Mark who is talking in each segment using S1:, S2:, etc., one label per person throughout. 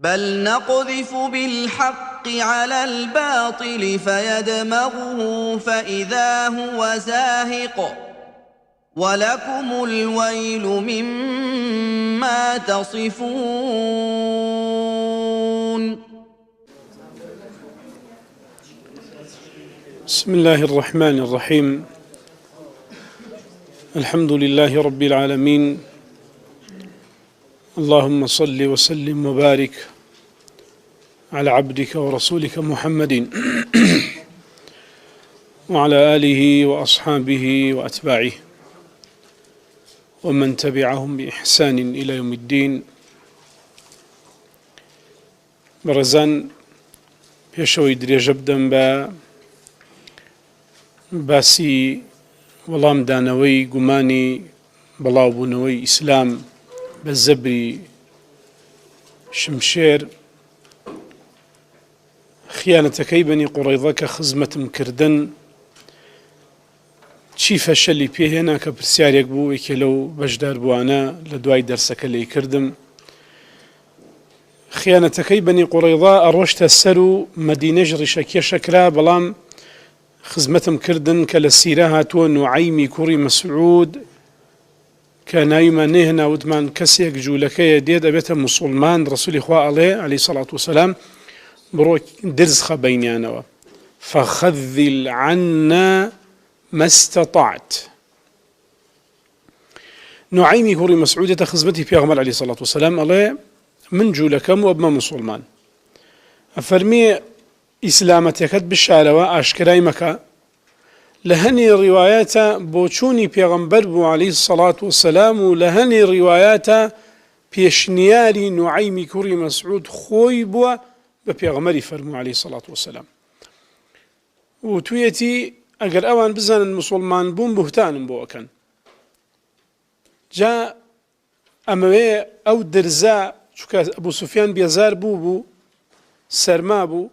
S1: بل نقذف بالحق على الباطل فيدمغه فإذا هو زاهق ولكم الويل مما تصفون.
S2: بسم الله الرحمن الرحيم. الحمد لله رب العالمين، اللهم صل وسلم وبارك على عبدك ورسولك محمد وعلى آله وأصحابه وأتباعه ومن تبعهم بإحسان إلى يوم الدين. برزان پێشەوەی درێژە بدەم بە باسی وەڵامدانەوەی گومانی بەڵاوبوونەوەی ئیسلام بە زەبری شمشێر، خیانەتەکەی بەنی قوڕەیضە کە خزمەتم کردن، چی فەشەلی پێهێنا کە پرسیارێک بوو یەکێ لەو بەشدار بووانە لە دوای دەرسەکە لێی کردم. خیانەتەکەی بەنی قوڕەیضە ئەڕۆشتە سەر و مەدینەش ڕیشەکێشەکرا، بەڵام خزمەتم کردن کە لە سیرە هاتووە نوعەیمی کوڕی مەسعود کە ناویمان نێهێنا، وتمان کەسێک جوولەکەیە دێت ئەبێتە موسڵمان، ڕەسوولی خوا ئەڵێ عەلەیهی سەڵات وسەلام بڕۆ درز خە بەینیانەوە، فەخەذل عەننا ما استطعت. نوعەیمی کوڕی مەسعودێتە خزمەتی پێغەمبەر عەلەیهی سەڵات وسەلام ئەڵێ من جوولەکەم و ئەبمە موسڵمان، ئەفەرمێ ئیسلامەتەکەت بشارەوە، ئاشکرای مەکە. لە هەنی ڕیوایەتە بۆ چوونی پێغەمبەر بوو عەلەیهی سەڵات وسەلام و لە هەنی ڕیوایەتە پێشنیاری نوعەیمی کوڕی مەسعود خۆی بووە بە پێغەمبەری فەرموو عەلەیهی سەڵات وسەلام. و توێتی ئەگەر ئەوان بزانن موسڵمان بوون بوهتانم بۆ ئەکەن. جا ئەمەوێ ئەو درزە چونکە ئەبوو سوفیان بێزار بوو سەرما بوو،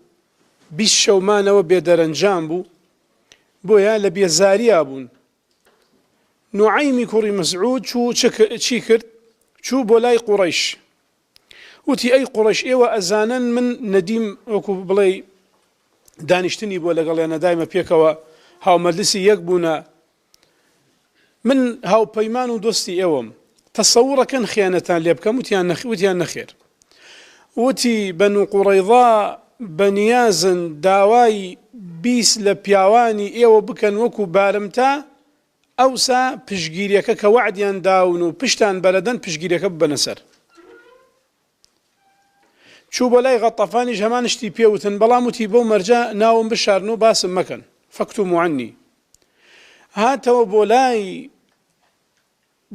S2: 20 شەومانەوە بێدەرەنجام بوو، بۆیە لە بێزاریە بوون. نوعەیمی کوڕی مەسعود چی کرد؟ چوو بۆ لای قوڕەیش، وتی ئەی قوڕەیش، ئێوە ئەزانن من نەدیم وەکو بڵێ دانیشتنی بۆ لەگەڵیانە دایمە پێکەوە هاومەجلیسی یەک بوونە، من هاوپەیمان و دۆستی ئێوەم، تەسەووڕەکەن خیانەتان لێ بکەم؟ وتیان نەخێر. وتی بەنو قوڕەیضە بەنیازن داوای 20 لە پیاوانی ئێوە بکەن وەکو بارمتا، ئەوسا پشگیریەکە کە وعدیان داون و پشتان بەرەدەن پشگیریەکە ببەنە سەر. چوو بۆ لای غەطەفانیش هەمان شتی پێوتن، بەڵام وتی بەو مەرجە ناوم بشارن و باسم مەکەن، فەکتوموا عنی. هاتەوە بۆ لای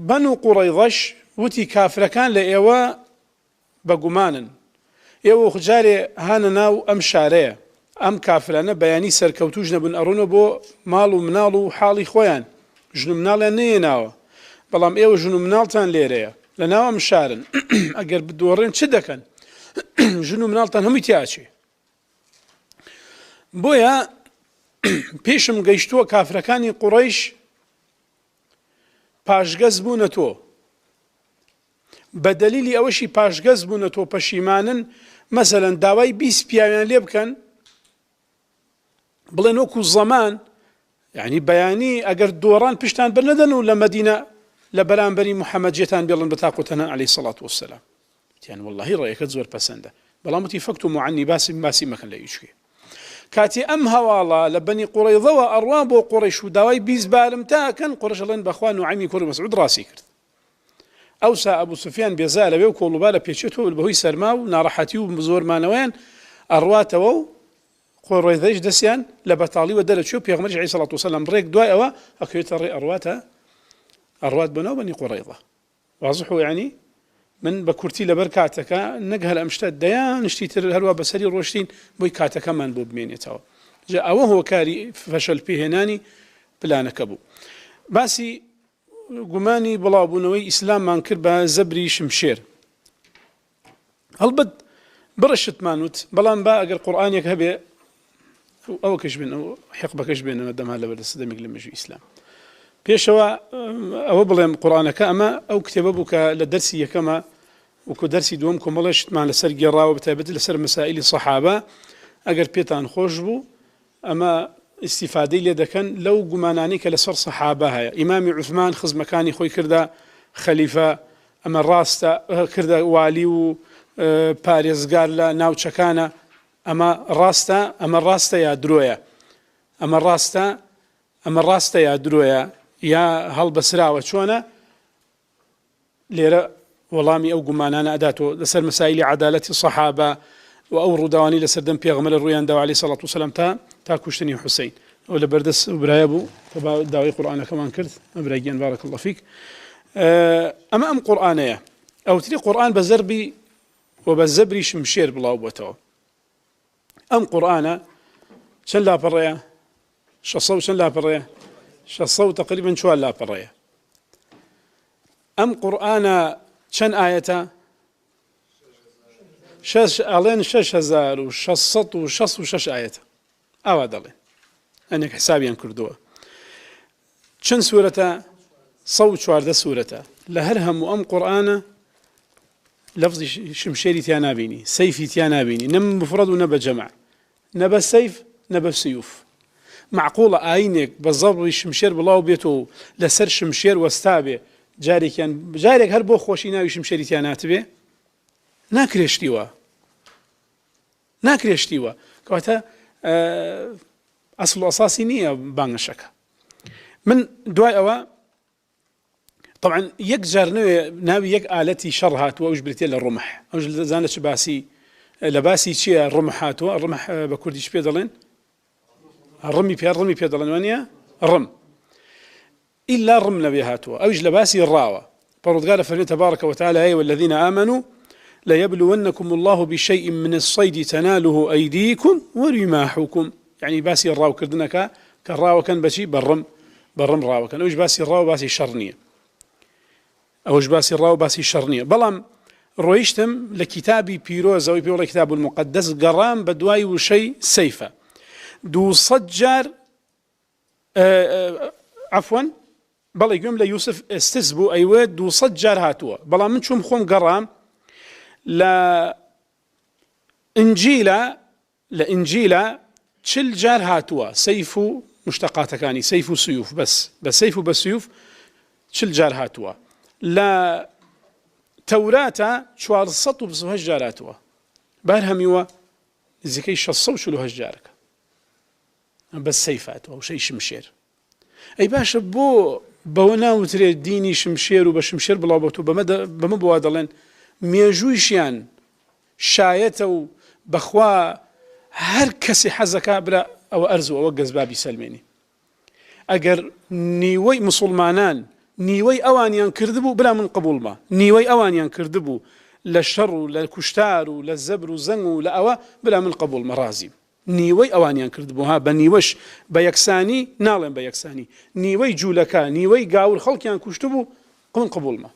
S2: بەنو قوڕەیضەش، وتی کافرەکان لە ئێوە بەگومانن، ئێوە جارێ هانە ناو ئەم شارەیە، ئەم کافرانە بەیانی سەرکەوتوش نەبوون، ئەڕۆنە بۆ ماڵ و مناڵ و حاڵی خۆیان، ژن و مناڵیان نەیەناوە، بەڵام ئێوە ژن و مناڵتان لێرەیە لە ناو ئەم شارن، ئەگەر بدۆڕێن چ دەکەن؟ ژن و مناڵتان هەمووی تیاچێ. بۆیە پێشم گەیشتووە کافرەکانی قوڕەیش پاشگەز بوونە تۆ، بە دەلیلی ئەوەشی پاشگەز بوونە تۆ پەشیمانن، مەسەلەن داوای 20 پیاویان لێ بکەن، بڵێن وەکو زەمان، یعنی بەیانی ئەگەر دۆڕان پشتان بەرنەدەن و لە مەدینە لە بەرامبەری محەممەد جێتان بێڵن بە تاقوتەنە عەلەیهی سەڵات وسەلام. وتیان وەڵڵاهی ڕێیەکەت زۆر پەسەندە، بەڵام وتی فەکتوموا عنی، باسی مەکەن لە هیچ شتێ. کاتی ئەم هەواڵە لە بەنی قوڕەیضەوە ئەڕوا بۆ قوڕەیش و داوای 20 بارم تاکەن، قوڕەیش ئەڵێن بەخوا نوعەیمی کوڕی مەسعود ڕاستی کرد. ئەوسا ئەبوو سوفیان بێزار لەوێ و کۆڵوبارە پێچێتەوە بەهۆی سەرما و ناڕەحەتی و زۆرمانەوەیان ئەڕواتەوە و قوڕەیضەیش دەستیان لە بەتاڵیوە دەرەچوێ و پێغەمبەریش عەلەیهی سەڵات وسەلام ڕێک دوای ئەوە ئەکەوێتە ڕێ ئەڕوات بنەوە بەنی قوڕەیضە. واضح و یعنی من بە کورتی لەبەر کاتەکە نەک هەر ئەم شتە دەیان شتی تر هەروە بەسەری ڕۆشتین بۆی کاتەکەمان بۆ بمێنێتەوە. جا ئەوە هۆکاری فەشەل پێهێنانی پلانەکە بوو. باسی گومانی بڵاوبوونەوەی ئیسلاممان کرد بە زەبری شمشێر. هەڵبەت بڕشتمان وت، بەڵام با ئەگەر قورئانێک هەبێ ئەوە کەش بێن، ئەو حیقبەکەش بێنەوە دەما لەبەردەست دەمێک لە مێژووی ئیسلام. پێشەوە ئەوە بڵێم قورئانەکە ئەمە ئەو کتێبە بوو کە لە دەرسی یەکەمە وكو درسي دوم كومبلشت مع لسر جرا وبتابت لسر مسائل الصحابة أجر بيتان خوشبو أما استفادة لي كان لو جماناني كلسر صحابها إمام عثمان خز مكاني خوي كردا خليفة أما الراستا كردا والي و باريس قال لا ناو تشكانا أما الراستا يا درويا أما الراستا يا درويا يا هالبسراوة شونا ليرة وڵامی ئەو گومانانە ئەداتەوە لەسەر مەسائیلی عەدالەتی سەحابە و ئەو ڕووداوانی لەسەر دەم پێغەمبەر ڕوویانداوە عەلەیهی سەڵات وسەلام تا کوشتنی حوسەین ئەو لە بەردەست برایە بوو کە داوای قورئانەکەمان کرد ئەبرای گیان بارەک الله فیک ئەمە ئەم قورئانەیە ئەوتری قورئان بە زەربی و بە زەبری شمشێر بڵاو بووەتەوە ئەم قورئانە چەند لاپەڕەیە 600 چەند لاپەڕەیە 600 تقریبا 4 لاپەڕەیە ئەم قورئانە چەند ئاەتە ئەڵێن 6666 ئاەتە ئاوا دەڵێن ئەنێک حسابیان کردووە چەند سوورەتە 114 سوورەتە لە هەر هەموو ئەم قورئانە لەفزی شمشێری تیا نابینی سەیفی تیا نابینی نە مفرەد و نە بە جەمع نە بە سەیف نە بە سیوف معقوڵە ئاینێک بە زەبری شمشێر بڵاو بێتەوە لەسەر شمشێر وەستا بێ جارێک هەر بۆ خۆشی ناوی شمشێری تیا ناتبێ ناکرێشتیوە کەواتە ئەسڵ و ئەساسی نییە بانگەشەکە من دوای ئەوە طبعا یەک جار ناوی یەک ئالەتی شەڕ هاتووە ئەوش بریتێ لە ڕمح ئەوش زانە چ باسی لە باسی چییە ڕمح هاتووە ڕمح بە کوردیش پێ دەڵێن ڕمی پێ دەڵێن وانە ڕم إلا رم نبي هاتوا أوج لباسي الراوة فرد قال فرمي تبارك وتعالى والذين آمنوا ليبلونكم الله بشيء من الصيد تناله أيديكم ورماحكم يعني باسي الراو كردنك كالراوة كان بشي برم راوة كان أوج باسي الراو باسي شرنية أوج باسي الراو باسي شرنية بلام رويشتم لكتابي بيروز أو بيرو كتاب المقدس قرام بدواي وشي سيفة دو صجر عفوا بەڵێ گوێم لە یوسف ئێستس بوو ئەیوێ 200 جار هاتووە بەڵام من چوم خۆم گەڕام لە ئینجیلە 40 جار هاتووە سەیف و مشتەقاتەکانی سەیف و سیوف بەس بە سەیف و بە سیوف 40 جار هاتووە لە تەوراتە 428 جار هاتووە بار هەمیوە نزیکەی 648 جارەکە بەس سەیف هاتووە وشەی شمشێر ئەی باشە بۆ بەوە ناوترێت دینی شمشێر و بە شمشێر بڵاوبەتەوە بەمە بۆوا دەڵێن مێژوویشیان شایەتە و بەخوا هەر کەسی حەزەکە برا ئەوە ئەرز و ئەوە گەزبابی سەلمێنی ئەگەر نیوەی موسڵمانان نیوەی ئەوانیان کردبوو برا من قبوڵمە نیوەی ئەوانیان کردبوو لە شەڕ و لە کوشتار و لە زەبر و زەنگ و لە ئەوە برا من قبوڵمە ڕازیم نیوەی ئەوانیان کردبوو ها بە نیوەش بە یەکسانی ناڵێن بە یەکسانی نیوەی جوولەکە نیوەی گاور خەڵکیان کوشتبوو من قبوڵمە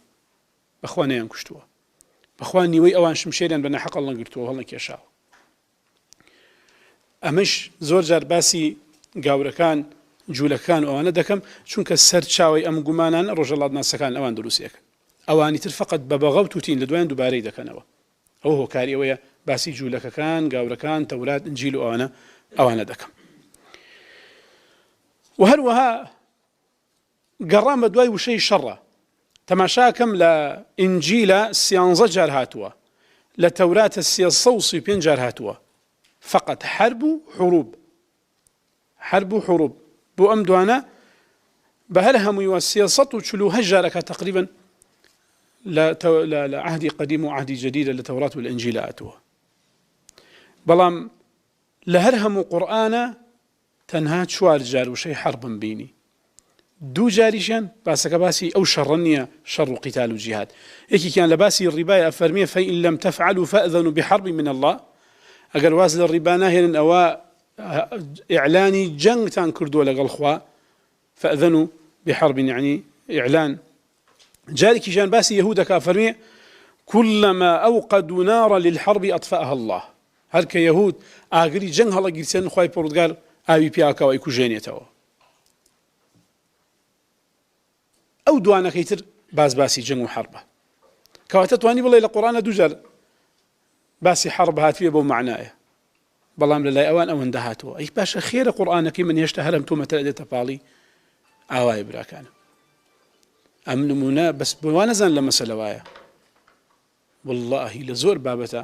S2: بەخوا نەیان کوشتووە بەخوا نیوەی ئەوان شمشێریان بە نەحەق هەڵنەگرتووە هەڵنەکێشاوە ئەمەش زۆر جار باسی گاورەکان جوولەکان ئەوانە دەکەم چونکە سەرچاوی ئەم گومانان ڕۆژەڵات ناسەکان ئەوان دروستیەکەن ئەوانی تر فقط بە بەغە و توتین لە دوایان دووبارەی دەکەنەوە ئەوە هۆکاری ئەوەیە باسی جوولەکەکان گاورەکان تەورات ئنجیل و ئەوانە دەکەم و هەروەها گەڕام بە دوای وشەی شەڕە تەماشاکەم لە ئینجیلە 13 جار هاتووە لە تەوراتە 335 جار هاتووە فقط حرب و حروب بۆ ئەم دوانە بە هەر هەموویوە 348 جارەکە تقریبا لا عهدي قديم وعهدي جديد للتوراة والإنجيل آتوه بلام لهرهم قرآن تنها 4 جار وشي حرب بيني 2 جاريشان باسك باسي أو شرنية شر قتال وجهاد إيكي كان لباسي الرباية أفرمية فإن لم تفعلوا فأذنوا بحرب من الله أقل وازل الربانة هنا أو إعلاني جنگ تان كردوا لقل خوا فأذنوا بحرب يعني إعلان جاري كيشان باسي يهودا كافرمي كلما أوقدوا نارا للحرب أطفأها الله هل كيهود آقري جنگ هلا قرسان خواهي بردقال آوي بياكا ويكو جينيتاوا أو دوانا كيتر باسي جنگ وحربه کەواتە توانی بڵێ لە قورئانە دووجار باسی حەرب هاتوویە بەو معنایە، بەڵام لەلای ئەوان ئەوەندە هاتووە. ئەی باشە خێرە قورئانەکەی من هێشتا هەرم تۆمەتە دێتە پاڵی ئاوای براکانم. ئەم نمونە بەس بۆ نەزان لە مەسەلە وایە، واللهی لە زۆر بابەتە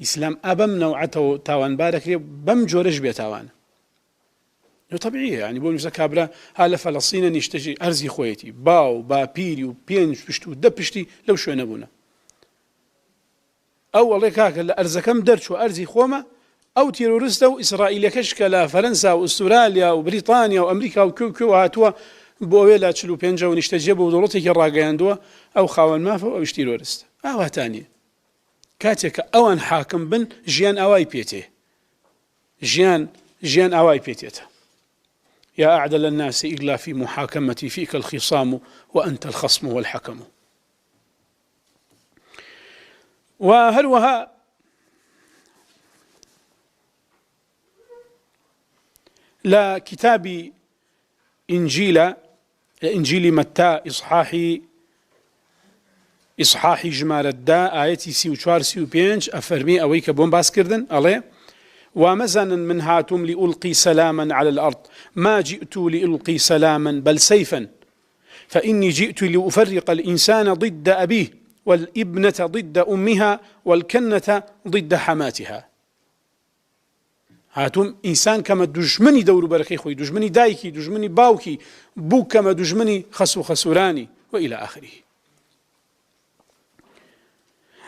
S2: ئیسلام ئەبەم نەوعەتەوە تاوانبارەکرێ بەم جۆرەش بێ تاوانە. طبيعية يعني بقول مثلا كابرا هلا فلسطين نشتجي أرزي خويتي باو با بيري وبين بشتو دبشتي لو شو نبونا أو والله كاك الأرز كم درش وأرزي خوما أو تيرورستا وإسرائيل كشكلا فرنسا وأستراليا وبريطانيا وأمريكا وكو هاتوا بويلا تشلو بينجا ونشتجي بودولتك الراجعندوا أو خاون مافو أو تيرورست أو تاني كاتك أوان حاكم بن جيان أواي بيتي جيان أواي بيتيته يا أعدل الناس إلا في محاكمتي فيك الخصام وأنت الخصم والحكم. وهروها لا كتاب إنجيل متى إصحاحي جمال الداء آياتي سيو چوار سيو بينج أفرمي أويك بوم باس كردن عليه ومزنا من هاتم لألقي سلاما على الأرض ما جئت لألقي سلاما بل سيفا فإني جئت لأفرق الإنسان ضد أبيه والابنة ضد أمها والكنة ضد حماتها. هاتم إنسان كما دجمني دور بركي خوي دجمني دايكي دجمني باوكي بو كما دجمني خسوراني وإلى آخره.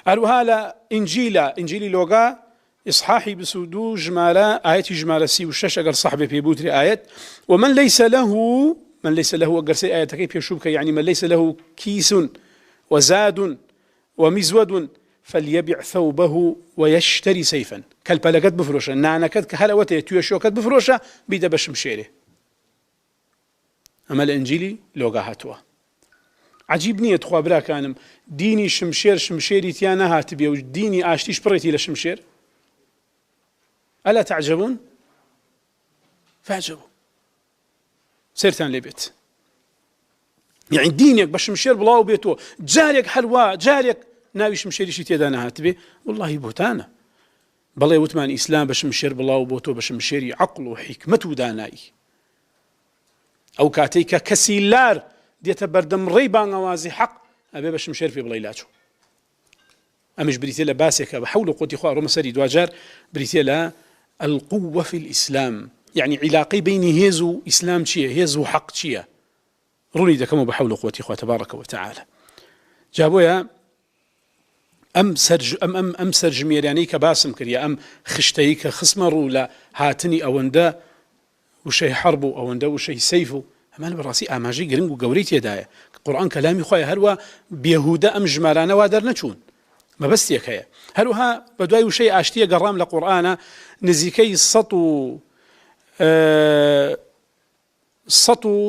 S2: أروها إنجيلي لوغا إصحاحي بسودو جمالة آياتي جمالة سي وشش أقر صاحبي في بوتري آيات ومن ليس له أقر سي آياتك يشوبك يعني من ليس له كيس وزاد ومزود فليبع ثوبه ويشتري سيفا كالبلقات بفروشة نعنكت كهلوتي تيوشوكت بفروشة بيدا بشمشيره. أما الإنجيلي لوغا هاتوا عجيبني يتخوا برا كانم ديني شمشيري تيانا هاتبيا وديني آشتيش بريتي لشمشير ألا تعجبون؟ فاعجبوا سيرتان لبيت يعني دينك بشمشير بلاو بيتو جاريك حلوة جاريك ناوي شمشيري شي تيدانا هاتبي والله بوتانا بلا وتمان إسلام بشمشير بلاو بوتو بشمشيري عقل وحكمة داناي أو كاتيك كسيلار ديتا بردم ريبان غوازي حق أبي بشمشير في بلايلاتو أمش بريتيلا باسكة بحول قوتي خواه روما سري دواجار بريتيلا القوة في الإسلام يعني علاقي بين هيزو إسلام شيء هيزو حق شيء روني دكمو بحول قوتي خواه تبارك وتعالى جابويا أم سرج ميراني كباسم كريا أم خشتيك خصمرو لا هاتني أوندا وشي حربو أوندا وشي سيفو أمان براسي أماجي قرنقو قوريتي دايا قرآن كلامي خواه هروا بيهودا أم جمالانا وادر نچون ما بس يكيا هروها بدواي وشيء آشتية قرام لقرآن نزيكي سطو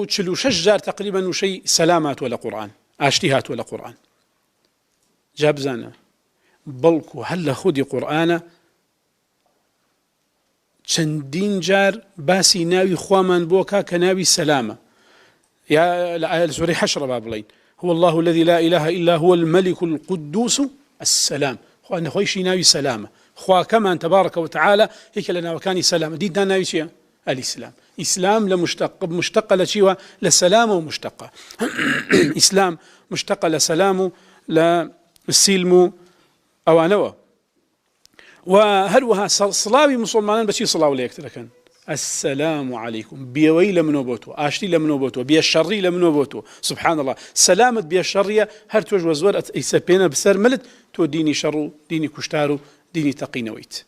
S2: تشلو شجار تقريبا وشيء سلامات ولا قرآن آشتيهات ولا قرآن جاب زانا بلكو هل خودي قرآن چندين جار باسي ناوي خوامان بوكا كناوي سلامة يا الآية سوري حشر بابلين هو الله الذي لا إله إلا هو الملك القدوس السلام أن خويشي ناوي سلامة خوا كمان تبارك وتعالى هيك لنا وكاني سلامة ديدنا ناوي شيء الإسلام إسلام مشتقة لشيء لسلامه ومشتقة إسلام مشتقة لسلامه للسلم أو أنوى وهلوها صلاوي مسلمان بشي صلاو ليك تركن السلام عليكم بيوي لمنوبوتو آشتي لمنوبوتو بيا الشري لمنوبوتو سبحان الله سلامة بيا الشرية هر توج وزور يسبينا بسر ملت تو ديني شرو ديني كشتارو ديني تقينويت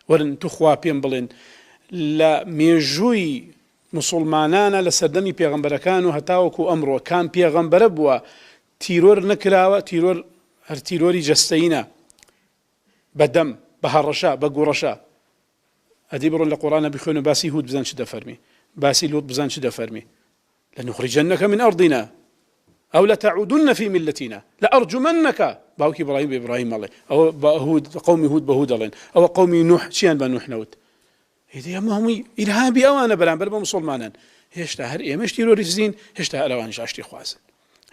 S2: ورن تخوا بيان بلين لا ميجوي مسلمانانا لسردمي بيغمبركانو هتاوكو أمرو كان بيغمبر بوا تيرور نكراوة تيرور هر تيروري جستينا بدم بهرشا بقورشا أديبرون لقرآن بخون باسي هود بزان شدا فرمي باسي لوط بزان شدا فرمي لنخرجنك من أرضنا أو لتعودن في ملتنا لأرجمنك باوكي إبراهيم بإبراهيم الله أو هود قوم هود بهود الله أو قوم نوح شيان بنوح نوت إذا ما هم إرهابي أو أنا بلان بربا مسلمانا هشتا هر إيمش تيروريزين هشتا هر أوانش عشتي خوازن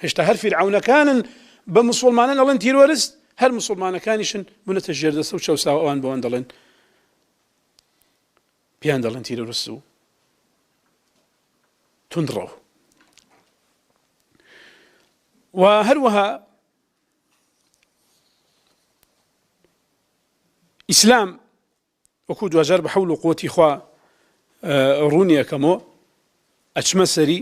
S2: هشتا هر فرعون كان بە مسلمانان ئەڵێن تیرۆریست هەر مسلمانەکانیشن بوونەتە ژێردەستە و چەوساوە ئەوان بەوان دەڵێن پیان دەڵێن تیرۆریست و توندڕەو. و هەروەها ئیسلام وەکو دوجار بە حەول و قووەتی خوا ڕوونیەکەمەوە ئەچمە سەری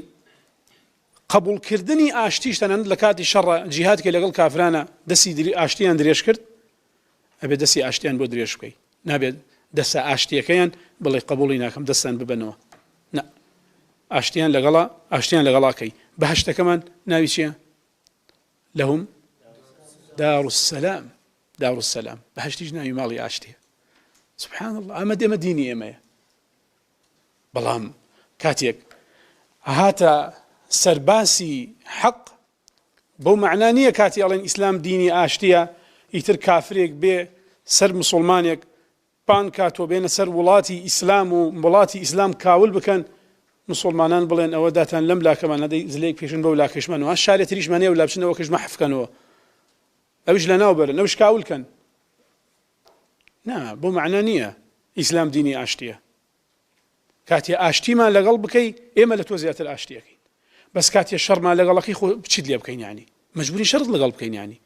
S2: قبولکردنی ئاشتیش تەنانەت لە کاتی شەڕە جیهادکە لەگەڵ کافرانە دەستی ئاشتیان درێژ کرد ئەبێ دەستی ئاشتیان بۆ درێژ بکەی نابێت دەسە ئاشتیەکەیان بڵێ قبوڵی ناکەم دەستان ببنەوە نە ئاشتیان لەگەڵاکەی بەهەشتەکەمان ناوی چییە؟ لەهم دارالسەلام دارالسەلام بەهەشتیش ناوی ماڵی ئاشتیە. سبحان الله ئەمە دێمە دینی ئێمەیە. بەڵام کاتێک هاتە سەرباسی حەق بەو مەعنا نییە کاتی ئەڵێن ئیسلام دینی ئاشتیە ئیتر کافرێک بێ سەر مسلمانێک پان کاتۆ بێنە سەر وڵاتی ئیسلام و وڵاتی ئیسلام کاول بکەن مسلمانان بڵێن ئەوە داتان لەم لاکەمان نەدەی زلێک پێشن بەو لاکەشمانەوە شارێ تریشمانەیە و لابچنەوە کەش مەحفکەنەوە ئەوش لە ناوبەرن ئەوش کاولکەن نا بۆ مەعنا نییە ئیسلام دینی ئاشتیە. کاتێ ئاشتیمان لەگەڵ بکەی ئێمە لە تۆ زیاتر ئاشتیەکەین بەس کاتێ شەڕمان لەگەڵەکەی خۆ بچیت لێ بکەین ینی مەجبوری شەڕت لەگەڵ بکەین ینی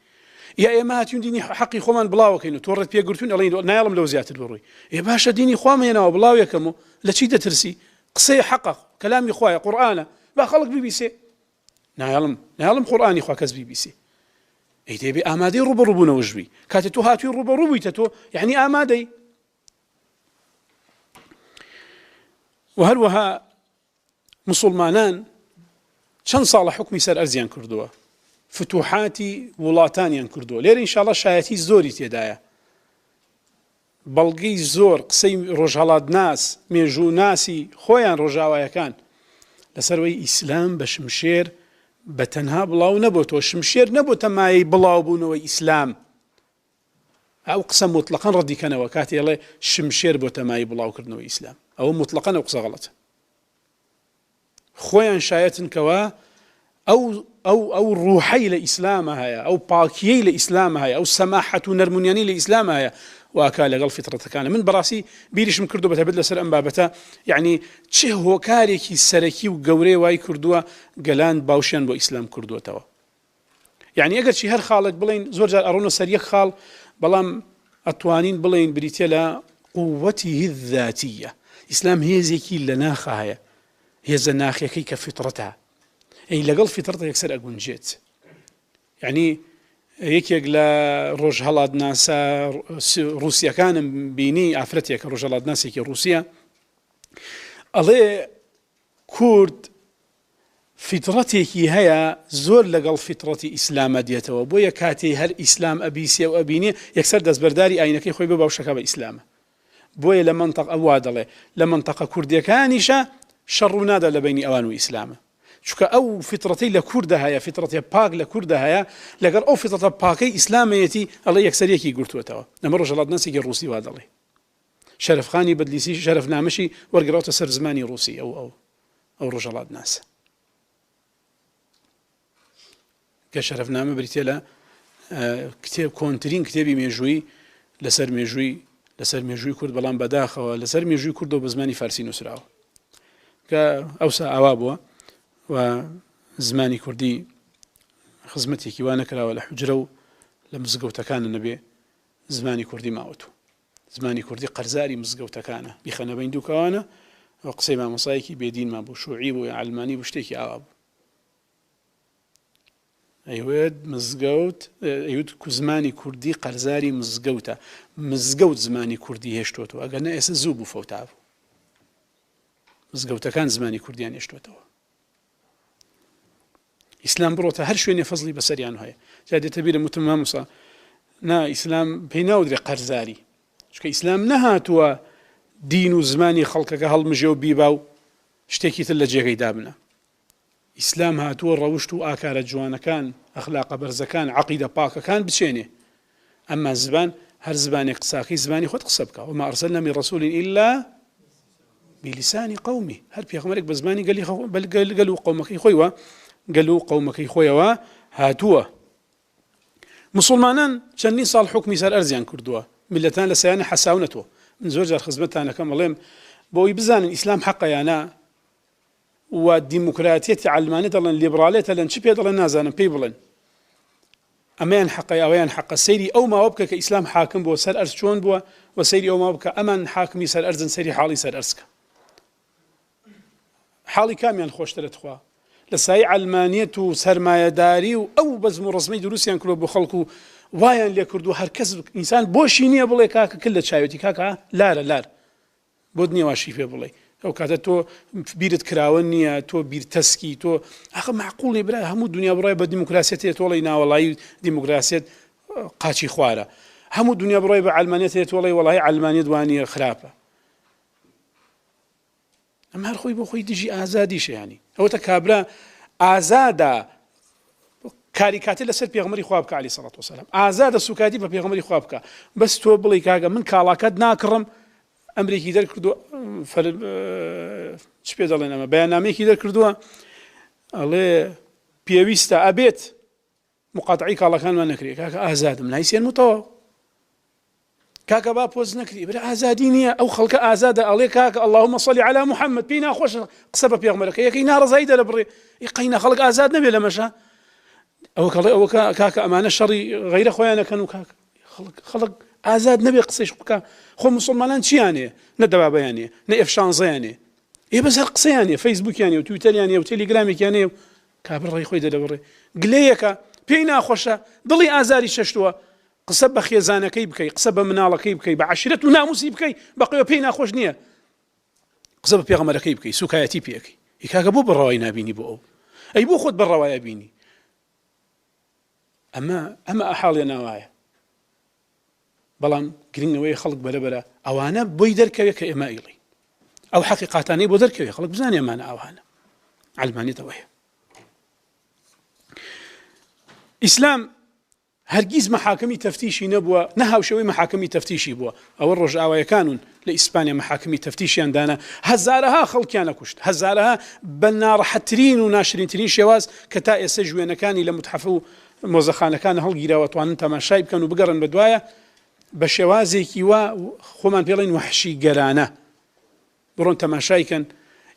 S2: یا ئێمە هاتیون دینی حەقی خۆمان بڵاوەکەین و تۆڕێت پێگرتوون ئەڵێن نایڵم لەو زیاتر بڕۆی ئێ باشە دینی خۆمەیەنەوە بڵاوێکەم و لە چی دەترسی قسەی حەقە کەلامی خوایە قورئانە با خەڵک بیبیسێ نایڵم قورئانی خوا کەس بیبیسێ ئەی دەبێ ئامادەی ڕوبەڕووبوونەوەش بی کاتێ تۆ هاتووی ڕوبەڕوو بوویتە تۆ یعنی ئامادەی. و هەروەها مسلمانان چەند ساڵە حکمی سەر ئەرزیان کردووە فتوحاتی وڵاتانیان کردووە لێرە ئینشاڵڵا شایەتی زۆری تێدایە بەڵگەی زۆر قسەی ڕۆژهەڵات ناس مێژوو ناسی خۆیان ڕۆژاوایەکان لەسەرەوەی ئیسلام بە شمشێر بە تەنها بڵاو نەبووەوە شمشێر نەبووە مایەی بڵاو بوونەوەی ئیسلام ئەو قسە مطلقاً ڕەدیکەنەوە کاتی ئەڵێ شمشێر بۆ تەمایی بڵاوکردنەوەی ئیسلام ئەوە مطلقاً ئەو قسە غەڵەتە. خۆیان شایەتن کەوە ئەو ڕوحەی لە ئیسلامە هەیە ئەو پاکیەی لە ئیسلامە هەیە ئەو سەماحەت و نەرمونیانی لە ئیسلامە هەیە واکا لەگەڵ فیترەتەکانە. من بەڕاستی بیریشم کردو بەتەبێت لەسەر ئەم بابەتە یعنی چه هۆکارێکی سەرەکی و گەورەی وای کردووە گەلاند باوشیان بۆ ئیسلام کردووەتەوە. یعنی ئەگەرچی هەر خاڵێک بڵین زۆر جار ئەڕۆنە سەر یەک خاڵ بەڵام ئەتوانین بڵین بریتە لە قووەتیه الذاتیە. ئیسلام هێزێکی لە ناخە هەیە هێزە ناخیەکەی کە فیترەتە ئەی لەگەڵ فیترەتە یەکسەر ئەگونجێت. یعنی یەکێک لە ڕۆژهەڵات ناسا ڕووسیەکانم بینی ئافرەتێکە ڕۆژهەڵات ناسێکی ڕووسیا ئەڵێ کورد فیترەتێکی هەیە زۆر لەگەڵ فیترەتی ئیسلامە دێتەوە بۆیە کاتێ هەر ئیسلام ئەبیسێ و ئەبینێ یەکسەر دەستبەرداری ئاینەکەی خۆی بە باوشەکە بە ئیسلامە. بۆیە لە منتەق ئەوا دەڵێ لە منتەقە کوردیەکانیشە شەڕ و نادا لە بینی ئەوان و ئیسلامە چونکە ئەو فیترەتەی لە کووردە هەیە فیترەتێ پاک لە کووردە هەیە لەگەڵ ئەو فیترەتە پاکەی ئیسلامەتی ئەڵێ یەکسەرێکی گرتووەتەوە. ئەمە ڕۆژهەڵات ناسێکی ڕووسی وا دەڵێ شەرەفخانی بەدلیسی شەرەفنامەشی وەرگراوتە سەر زمانی ڕووسی ئەو ڕۆژهەڵات ناسە کە شەرەفنامە بریتێ لە کتێب کۆنترین کتێبی مێژووی لەسەر مێژووی کورد بەڵام بەداخەوە لەسەر مێژووی کوردەوە بە زمانی فارسی نووسراوە کە ئەوسا ئاوا بووە و زمانی کوردی خزمەتێکی وا نەکراوە لە حوجرە و لە مزگەوتەکانە نەبێ زمانی کوردی ماوەتوە زمانی کوردی قەرزاری مزگەوتەکانە بیخەنە بین دووکەوانە و قسەی مامۆسایەکی بێدینمان بوو شوعی بوو یا عەلمانی بوو شتێکی ئاوا بوو ئەیوێت مزگەوت ئەیوت زمانی کوردی قەرزاری مزگەوتە مزگەوت زمانی کوردی هێشتوتەوە ئەگەر نە ئێستا زوو بوو فەوتا بوو مزگەوتەکان زمانی کوردیان هێشتوتەوە. ئیسلام بڕۆتە هەر شوێنێ فەزلی بەسەریان هەیە جا دێتە بیرە وتم مامۆسا نا ئیسلام پێی ناودرێ قەرزاری چونکە ئیسلام نەهاتووە دین و زمانی خەڵکەکە هەڵمژێ و بیبا و شتێکی تر لە جێگەی دابنە. ئیسلام هاتووە ڕەوشت و ئاکارە جوانەکان ئەخلاقە بەرزەکان عەقیدە پاکەکان بچێنێ ئەمما زبان هەر زبانێک قساکەی زبانی خۆت قسە بکە وما ئەرسەلنا من ڕەسوول ئیلا بلیسانی قەومی هەر پێغەمبەرێک بە زمانی گەل و قەومەکەی خۆیەوە گەل و قەومەکەی خۆیەوە هاتووە مسلمانان چەندین ساڵ حکمی سەر ئەرزیان کردووە میلەتان لە سەیانە حەساونەتەوە من زۆر جار خزمەتتان دەکەم بەڵێم بۆی بزانن ئیسلام حەقەیانە و دیموکراتیەتی عەلمانیە دەڵێن لیبراڵێتە لەن چی پێ دەڵێن نازانم پێی بڵێن ئەمەیان حەقەیە ئەوەیان حەقە سەیری ئەو ماوە بکە کە ئیسلام حاکم بووە سەر ئەرز چۆن بووە و سەیری ئەو ماوە بکە ئەمان حاکمی سەر ئەرزن سەیری حاڵی سەر ئەرزکە حاڵی کامیان خۆشترت خوا لە سای عەلمانیەت و سەرمایەداری و ئەو بەزم و ڕزمەی دروستیان کردووە بۆ خەڵکو و وایان لێ کردو هەر کەس ئینسان بۆشی نییە بڵێ کاکە کل لە چاوێتی کاکە لارە لار بۆ نیێواشی پێ بڵێ ئەو کاتە تۆ بیرت کراوە نییە تۆ بیرتەسکی تۆ ئاخە معقوڵی برا هەموو دنیا بڕای بە دیموکراسیەت تۆڵی ناوەڵایی دیموکراسیەت قاچی خوارە هەموو دنیا بڕای بە عەلمانیەت تۆڵی وەڵای عەلمانیەت وانە خراپە ئەم هەر خۆی بۆ خۆی دژی ئازادیشە ینی ئەوەتە کابرا ئازادە کاریکاتە لەسەر پێغەمبەری خوا بکە عەلەیهی سەڵات وەسەلام ئازادە سوکاتی بە پێغەمبەری خوا بکە بەس تۆ بڵێ کاگە من کاڵاکات ناکڕم ئەمریکی دەرکردووە چ پێ دەڵێن ئەمە بەیاننامەیەکی دەرکردووە ئەڵێ پێویستە ئەبێت مقاتعی کاڵەکانمان نەکرێت کاکە ئازادم نایسێنمەوە کاکە با پۆز نەکری برا ئازادی نییە ئەو خەڵکە ئازادە ئەڵێ کاکە اللهم صل على محمد پێی ناخۆشە قسە بە پێغەمبەرەکە یەکەی ناڕەزایی دەرە بڕێ قەینە خەڵک ئازاد نەبێ لەمەشە ئەوە کەڵێ ئەوە کاکە ئەمانە شەڕی غەیرە خۆیان دەکەن و کاکە خەڵک ئازاد نەبێ قسەیش بکە خۆ مسلمانان چیانێ نە دەبابەیانێ نە ئێفشانزەیانێ بەس هەر قسەیانێ فەیسبووکیانێ و تویتەریانێ و تەلیگرامێکیانێ و کابر ڕێی خۆی دەدەبڕێ گلەیەکە پێی ناخۆشە دڵی ئازاری شەشتووە قسە بە خێزانەکەی بکەی قسە بە مناڵەکەی بکەی بە عەشیرەت و ناموسی بکەی بەقەوە پێی ناخۆش نییە قسە بە پێغەمبەرەکەی بکەی سوکایەتی پێکەی کاکە بۆ بەڕەوای نابینی بۆ ئەو ئەی بۆ خۆت بەڕەوایە بینی ئەمە ئەحاڵێ ناوایە بەڵام گرنگەوەی خەڵک بەرەبەرە ئەوانە بۆی دەرکەوێت کە ئێمە ئیڵی ئەو حەقیقاتانەی بۆ دەرکەوێت خەڵک بزانێ ئەمانە ئەوانە عەلمانیەتەوەیە ئیسلام هەرگیز مەحاکمی تەفتیشی نەبووە نەهاوشەوەی مەحاکمی تەفتیشی بووە ئەوە ڕۆژئاوایەکانون لە ئیسپانیا مەحاکمی تەفتیشیان دانا هەزارەها خەڵکیان نەکوشت هەزارەها بە ناڕەحەتترین و ناشرینترین شێواز کە تا ئێستا ژوێنەکانی لە متحەف و مۆزەخانەکان هەڵگیراوە توانن تەماشای بکەن و بگەڕن بە دوایە بە شێوازێکی وا خۆمان پێڵێن وەحشی گەرانە بڕۆن تەماشایکەن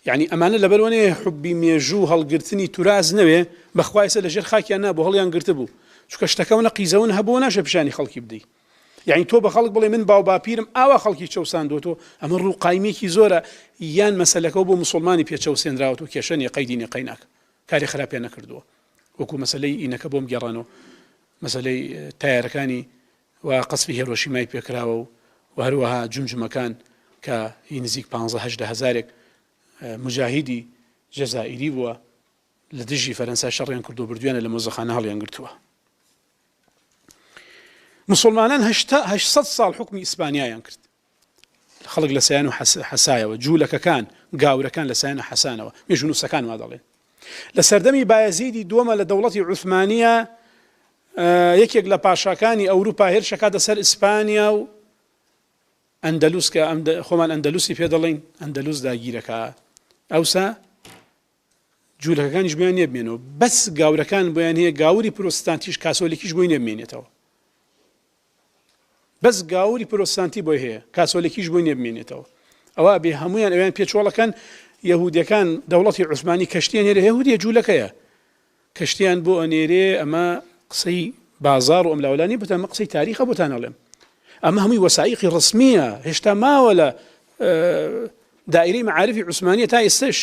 S2: یعنی ئەمانە لەبەرەوەنێ حوبی مێژوو هەڵگرتنی توراز نەوێ بەخوایسە لەژێر خاکیان نا بۆ هەڵیان گرتە بوو چکە شتەکەونە قیزەون هەبوو ناشە پیشانی خەڵکی بدەی یعنی تۆ بە خەڵک بڵێ من باو باپیرم ئاوا خەڵکی چەوساندۆتۆ ئەمە ڕوو قایمێکی زۆرە یان مەسەلەکە بۆ مسلمانی پێچەوسێنراوەوە کێشەنی قەیدینی قەیناک کاری خراپیان نەکردووە وەکو مەسەلەی ئینەکە بۆم گێڕانەوە مەسەلەی تایارەکانی و قەسفی هێرۆشیمای پێکراوە و هەروەها جومجمەکان کە هی نزیک 15-18 هەزارێک مجاهیدی جەزائیری بووە لە دژی فەرەنسا شەڕیان کردو بردویانە لە مۆزەخانە هەڵیان گرتووە مسلمانان 800 ساڵ حکمی ئیسپانیایان کرد خەڵک لە سەیان و حەسایەوە جوولەکەکان گاورەکان لە سەیانە حەسانەوە مێژونوسەکان وا دەڵێن لە سەردەمی بایەزیدی دووەمە لە دەوڵەتی عوثمانیە یەکێک لە پاشاکانی ئەوروپا هێرشەکە دەسەر ئیسپانیا و ئەندەلوس کە خۆمان ئەندەلوسی پێ دەڵێن ئەندەلوس داگیرەکە ئەوسا جوولەکەکانیش بۆیان نێبمێنەوە بەس گاورەکان بۆیان هەیە گاوری پرۆتستانتیش کاسۆلیکیش بۆی نێبمێنێتەوە بەس گاوری پرۆتستانتی بۆی هەیە کاسۆلیکیش بۆی نێبمێنێتەوە ئەوە بێ هەمویان ئەویان پێچۆڵەکەن یەهودیەکان دەوڵەتی عوسمانی کەشتیان هێرە یەهودیە جوولەکەیە کەشتیان بۆ ئەنێرێ ئەمە قسەی بازار و ئەملاولانی بتە ئەمە قسەی تاریخە بۆتان ئەڵێم ئەمە هەمووی وەسائقی ڕسمیە هێشتا ماوە لە دائیرەی مەعارفی عوسمانیە تا ئێستش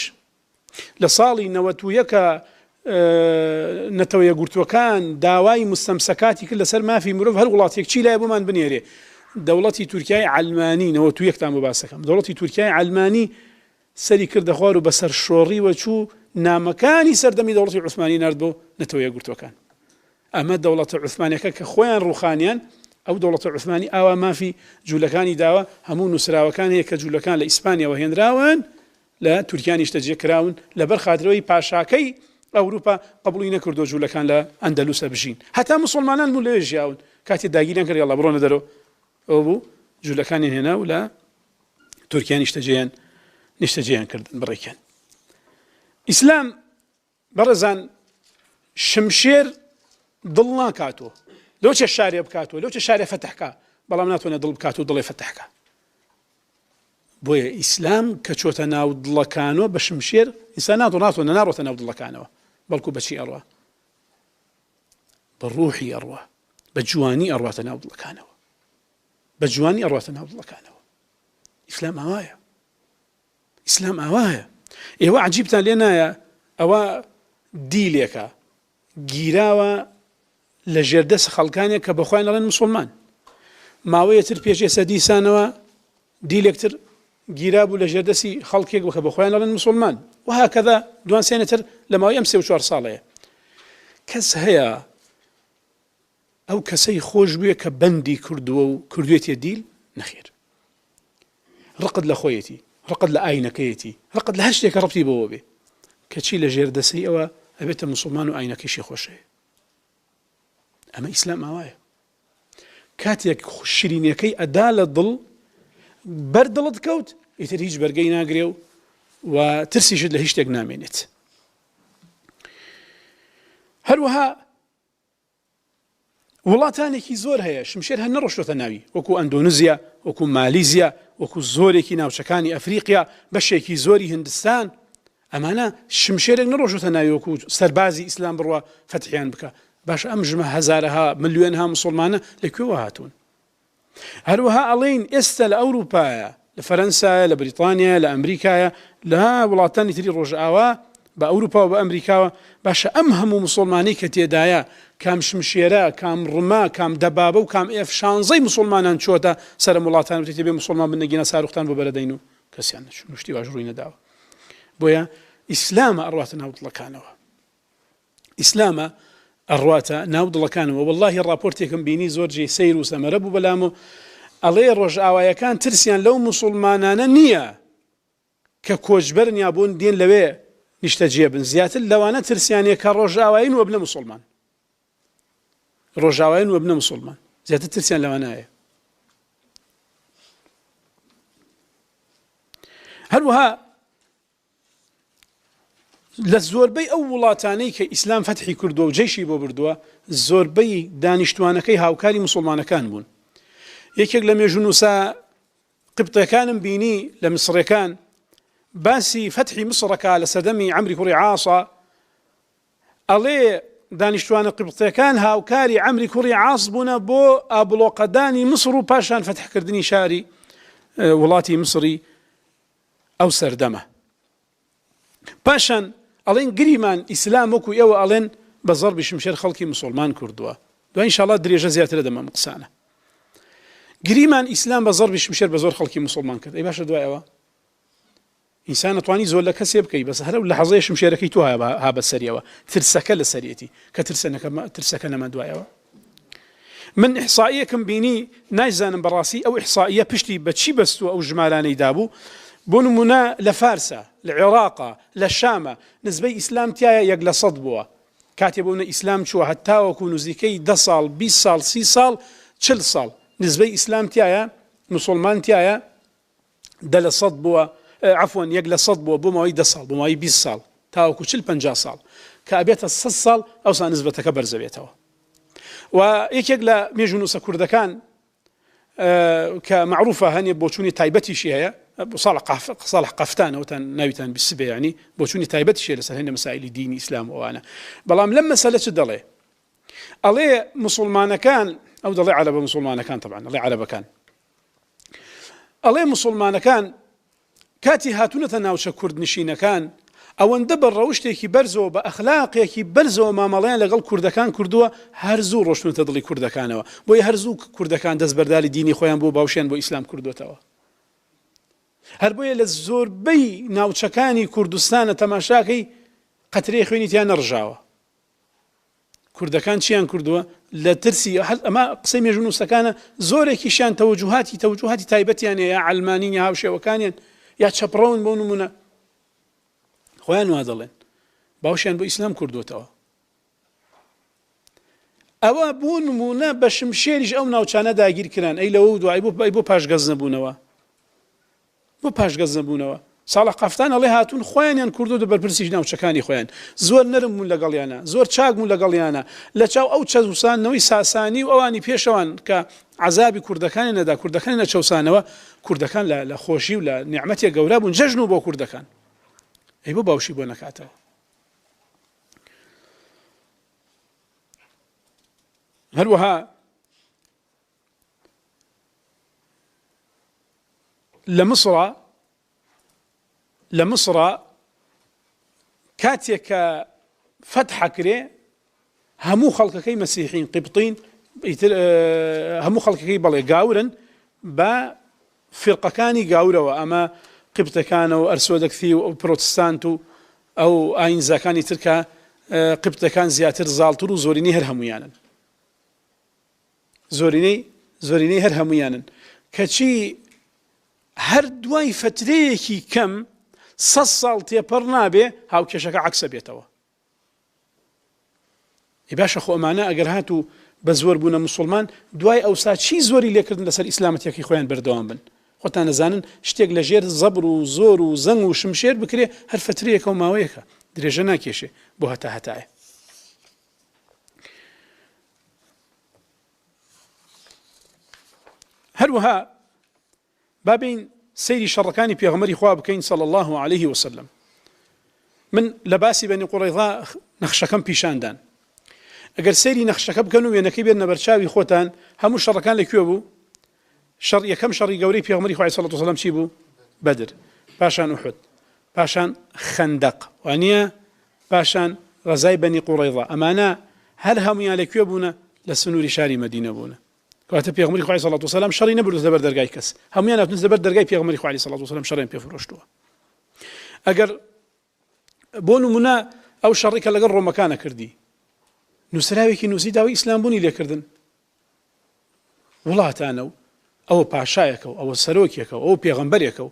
S2: لە ساڵی 91 نەتەوە یەکگرتووەکان داوای مستەمسەکاتی کرد لەسەر مافی مرۆڤ هەر وڵاتێک چی لایە بۆمان بنێرێ دەوڵەتی تورکیای عەلمانی 91تان بۆ باسەکەم دەوڵەتی تورکیای عەلمانی سەری کردە خوار و بەسەر شۆڕیوە چوو نامەکانی سەردەمی دەوڵەتی عوسمانی نرد بۆ نەتەوە یەکگرتووەکان ئەمە دەوڵەتە عوسمانیەکە کە خۆیان ڕوخانیان ئەو دەوڵەتە عوسمانی ئاوا مافی جوولەکانی داوە هەموو نووسراوەکان هەیە کە جوولەکان لە ئیسپانیاوە هێنراون لە تورکیانیش تەجێ کراون لەبەر خاترەوەی پاشاکەی ئەوروپا قبوڵی نەکردو جوولەکان لە ئەندەلوسە بژین هەتا مسلمانان بوو لەوێ ژیاون کاتی داگیریان کرد یاڵا بڕۆنە دەرەوە ئەو بوو جوولەکانی هێنا و لە تورکیان نیشتەجێیان کردن بڕێکیان ئیسلام بەڕێزان شمشێر دڵ ناکاتەوە لەو چه شارێ بکاتەوە لەو چه شارێ فەتحکە بەڵام ناتوانێت دڵ بکات و دڵێ فەتحکە بۆیە ئیسلام کە چۆتە ناو دڵەکانەوە بە شمشێر ئینسان ناتوانێت ناڕۆتە ناو دڵەکانەوە بەڵکو بەچی ئەڕوا بە ڕوحی ئەڕوا بە جوانی ئەڕواتە ناو دڵەکانەوە بە جوانی ئەڕواتە ناو دڵەکانەوە ئیسلام ئاوایە ئیسلام ئاوایە ئێوە عەجیبتان لێ نایە ئەوە دیلێکە گیراوە لە ژێردەست خەڵکانێک کە بەخۆیان دەڵێن موسڵمان ماوەیەتر پێش ئێستا دیسانەوە دیلێکتر گیرا بوو لە ژێردەستی خەڵکێک کە بەخۆیان دەڵێن موسڵمان و هاکەذا دوان سێنێتر لە ماوەی ئەم 3 و 4 ساڵەیە کەس هەیە ئەو کەسەی خۆش بووە کە بەندی کردووە و کردوێتە دیل نەخێر ڕقت لە خۆیەتی ڕقت لە ئاینەکەیەتی ڕقت لە هەر شتێکە ڕەبتی بەوە بێ کەچی لە ژێردەسەی ئەوە ئەبێتە موسڵمان و ئاینەکەیشی خۆشەیە ئەمە ئیسلام ئاوایە کاتێک شیرینیەکەی ئەدا لە دڵ بەر دڵت کەوت ئیتر هیچ بەرگەی ناگرێ و ترسیشت لە هیچ شتێک نامێنێت هەروەها وڵاتانێکی زۆر هەیە شمشێر هەر نەڕۆشتۆتە ناوی وەکو ئەندۆنزیا وەکو مالیزیا وەکو زۆرێکی ناوچەکانی ئەفریقیا بەشێکی زۆری هندستان ئەمانە شمشێرێک نەڕۆشتۆتە ناوی وەکو سەربازی ئیسلام بڕوە فەتحیان بکە باش ئەم ژمە هەزارەها ملیۆنها مسلمانە لەکوێوە هاتوون هەروەها ئەڵێن ئێستا لە ئەوروپایە لە فەرەنسایە لە بریتانیا لە ئەمریکایە لە وڵاتانی تری ڕۆژئاوا بە ئەوروپا و بە ئەمریکاوە باشە ئەم هەموو مسلمانی کە تێدایە کام شمشێرە کام ڕما کام دەبابە و کام F-16 مسلمانان چۆتە سەر وڵاتان و تێبێ مسلمان بنەگینە ساروختان بۆ بەرەدەین و کەسیان نشتی باش ڕووی نەداوە بۆیە ئیسلامە ئەڕواتە ناو دڵەکانەوە ئیسلامە ئەڕواتە ناو دڵەکانەوە واللهی ڕاپۆرتێکم بینی زۆر جێ سەیر و سەمەرە بوو بەلامە ئەڵێ ڕۆژئاوایەکان ترسیان لەو مسلمانانە نییە کە کۆچبەرن یا بۆن دێن لەوێ نیشتە جێبن زیاتر لەوانە ترسیانەیە کە ڕۆژئاوایین وە بنە مسلمان ڕۆژئاوایین وە بنە مسلمان زیاتر ترسیان لەوانایە هەروەها لە زۆربەی ئەو وڵاتانەی کە ئیسلام فەتحی کردووە و جەیشی بۆ بردووە زۆربەی دانیشتوانەکەی هاوکاری مسلمانەکان بوون یەکێک لە مێژونووسە قبطیەکانم بینی لە میسڕەکان باسی فەتحی میسڕەکە لە سەردەمی عەمری کوڕی عاصە ئەڵێ دانیشتوانە قبطیەکان هاوکاری عەمری کوڕی عاص بوونە بۆ ئابلۆقەدانی میسڕ و پاشان فەتحکردنی شاری وڵاتی میسری ئەو سەردەمە پاشان ئەڵێن گریمان ئیسلام وەکو ئێوە ئەڵێن بە زەربی شمشێر خەڵکی مسلمان کردووە دوای ئینشاڵڵا درێژە زیاترە دەمەم قسانە گریمان ئیسلام بە زەربی شمشێر بە زۆر خەڵکی مسلمان کرد ئەی باشە دوای ئەوە ئینسان نەتوانی زۆر لە کەسێ بکەی بەس هەرە لە حەزەیە شمشێرەکەی تو ها بە سەریەوە ترسەکە لە سەرەتی کە ترسەکە نەما دوایەوە من ئیحسائیەکم بینی نایزانم بەڕاستی ئەو ئیحسائیە پشتی بە چی بەستووە ئەو ژمارانەی دابوو بۆ نمونە لە فارسە لە عێراقە لە شامە نسبەی ئیسلام تایە 100 بووە کاتێ بوونە ئیسلام چووە هەتاوەکو نزیکەی 10 ساڵ 20 ساڵ 30 ساڵ 40 ساڵ نسبەی ئیسلام تایە مسلمان تایە 100 بووە عفوا 100 بووە بۆ ماوەی 10 ساڵ بۆ ماوەی 20 ساڵ تاوەکو 40-50 ساڵ کە ئەبێتە 100 ساڵ ئەوسا نسبەتەکە بەرزەبێتەوە و یەکێک لە مێژونووسە کوردەکان کە معروفە هەنێ بۆچوونی تایبەتیشی هەیە صالح قەفتان ئەوتان ناویتان بیسبێ یعنی بۆچوونی تایبەتیشی لەسەر هێندە مەسائلی دینی ئیسلام ئەوانە بەڵام لەم مەسەلە چ دەڵێ ئەڵێ مسلمانەکان ئەو دەڵێ عەرەبە مسلمانەکان طبعا ئەڵێ عەرەبەکان ئەڵێ مسلمانەکان کاتی هاتوونەتە ناوچە کوردنشینەکان ئەوەندە بە ڕەوشتێکی بەرزەوە بە ئەخلاقێکی بەرزەوە مامەڵەیان لەگەڵ کوردەکان کردووە هەرزوو ڕۆشتونەتە دڵی کوردەکانەوە بۆیە هەرزوو کوردەکان دەستبەرداری دینی خۆیان بۆ باوشیان بۆ ئیسلام کردوێتەوە هەر بۆیە لە زۆربەی ناوچەکانی کوردستانە تەماشاکەی قەترەی خوێنی تیان نەڕژاوە کوردەکان چیان کردووە لە ترسی ئەمە قسەی مێژونووسەکانە زۆرێکیشیان تەوەجوهاتی تایبەتیان هەیە یا عەلمانین یا هاوشێوەکانیان یا چەپڕەون بۆ نمونە خۆیان وا دەڵێن باوشیان بۆ ئیسلام کردوێتەوە ئەوە بۆ نمونە بە شمشێریش ئەو ناوچانە داگیر کران ئەی لەوە دوای بۆ پاشگەز نەبوونەوە ساڵح قافتان ئەڵێ هاتوون خۆیانیان کردو دە بەرپرسیش ناوچەکانی خۆیان زۆر نەرم بوون لەگەڵیانە زۆر چاک بوون لەگەڵیانە لە چاو ئەو چەسوسانەوەی ساسانی و ئەوانی پێشەوان کە عەزابی کوردەکانی نەدا کوردەکانی نەچەوسانەوە کوردەکان لە خۆشی و لە نیعمەتێک گەورە بوون جەژن و بۆ کوردەکان ئەی بۆ باوشی بۆ نەکاتەوە هەروەها لە مصر کاتێک کە فتح کرێ هەموو خەڵکەکەی مەسیحین قبطین هەموو خەڵکەکەی بەڵێ گاورن بە فرقەکانی گاورەوە ئەمە قبتەکانە و ئەرسۆدەکسی و پرۆتستانت و ئەو ئاینزەکانی ترکە قبتەکان زیاتر زاڵتر و زۆرینەی هەر هەمویانن زۆرینەی هەر هەمویانن کەچی هەر دوای فترەیەکی کەم 100 ساڵ تێپەڕ نابێ هاوکێشەکە عەکسە بێتەوە باشە خۆ ئەمانە ئەگەر هات و بە زۆر بوونە مسلمان دوای ئەوسا چی زۆری لێکردن لەسەر ئیسلامەتیەکەی خۆیان بەردەوام بن خۆتان نەزانن شتێک لە ژێر زەبر و زۆر و زەنگ و شمشێر بکرێ هەر فترەیەکە و ماوەیەکە درێژە ناکێشێ بۆ هەتایە هەروەها بابین سەیری شەڕەکانی پێغەمبەری خوا بکەین صلی الله عليه وسلم من لە باسی بەنی قوڕەیظا نەخشەکەم پیشاندان ئەگەر سەیری نەخشەکە بکەن و وێنەکەی بێنە بەرچاوی خۆتان هەموو شەڕەکان لەکوێ بوو یەکەم شەڕی گەورەی پێغەمبەری خوا صلی الله عليه وسلم چی بوو بەدر پاشان ئوحود پاشان خەندەق وانییە پاشان غەزای بەنی قوڕەیظا ئەمانە هەر هەمویان لەکوێ بوونە لە سنووری شاری مەدینە بوونە کاتە پێغەمبەری خوا صلی الله عليه وسلم شەڕی نەبردوە لەبەر دەرگای کەس هەمویان هاتونە لەبەر دەرگای پێغەمبەری خوا صلی الله عليه وسلم شەڕیان پێفرۆشتووە ئەگەر بۆ نمونە ئەو شەڕی کە لەگەڵ ڕۆمەکانە کردی نووسراوێکی نووسی داوای ئیسلامبوونی لێکردن وڵاتانە و ئەوە پاشایەکە و ئەوە سەرۆکیەکە و ئەو پێغەمبەرێکە و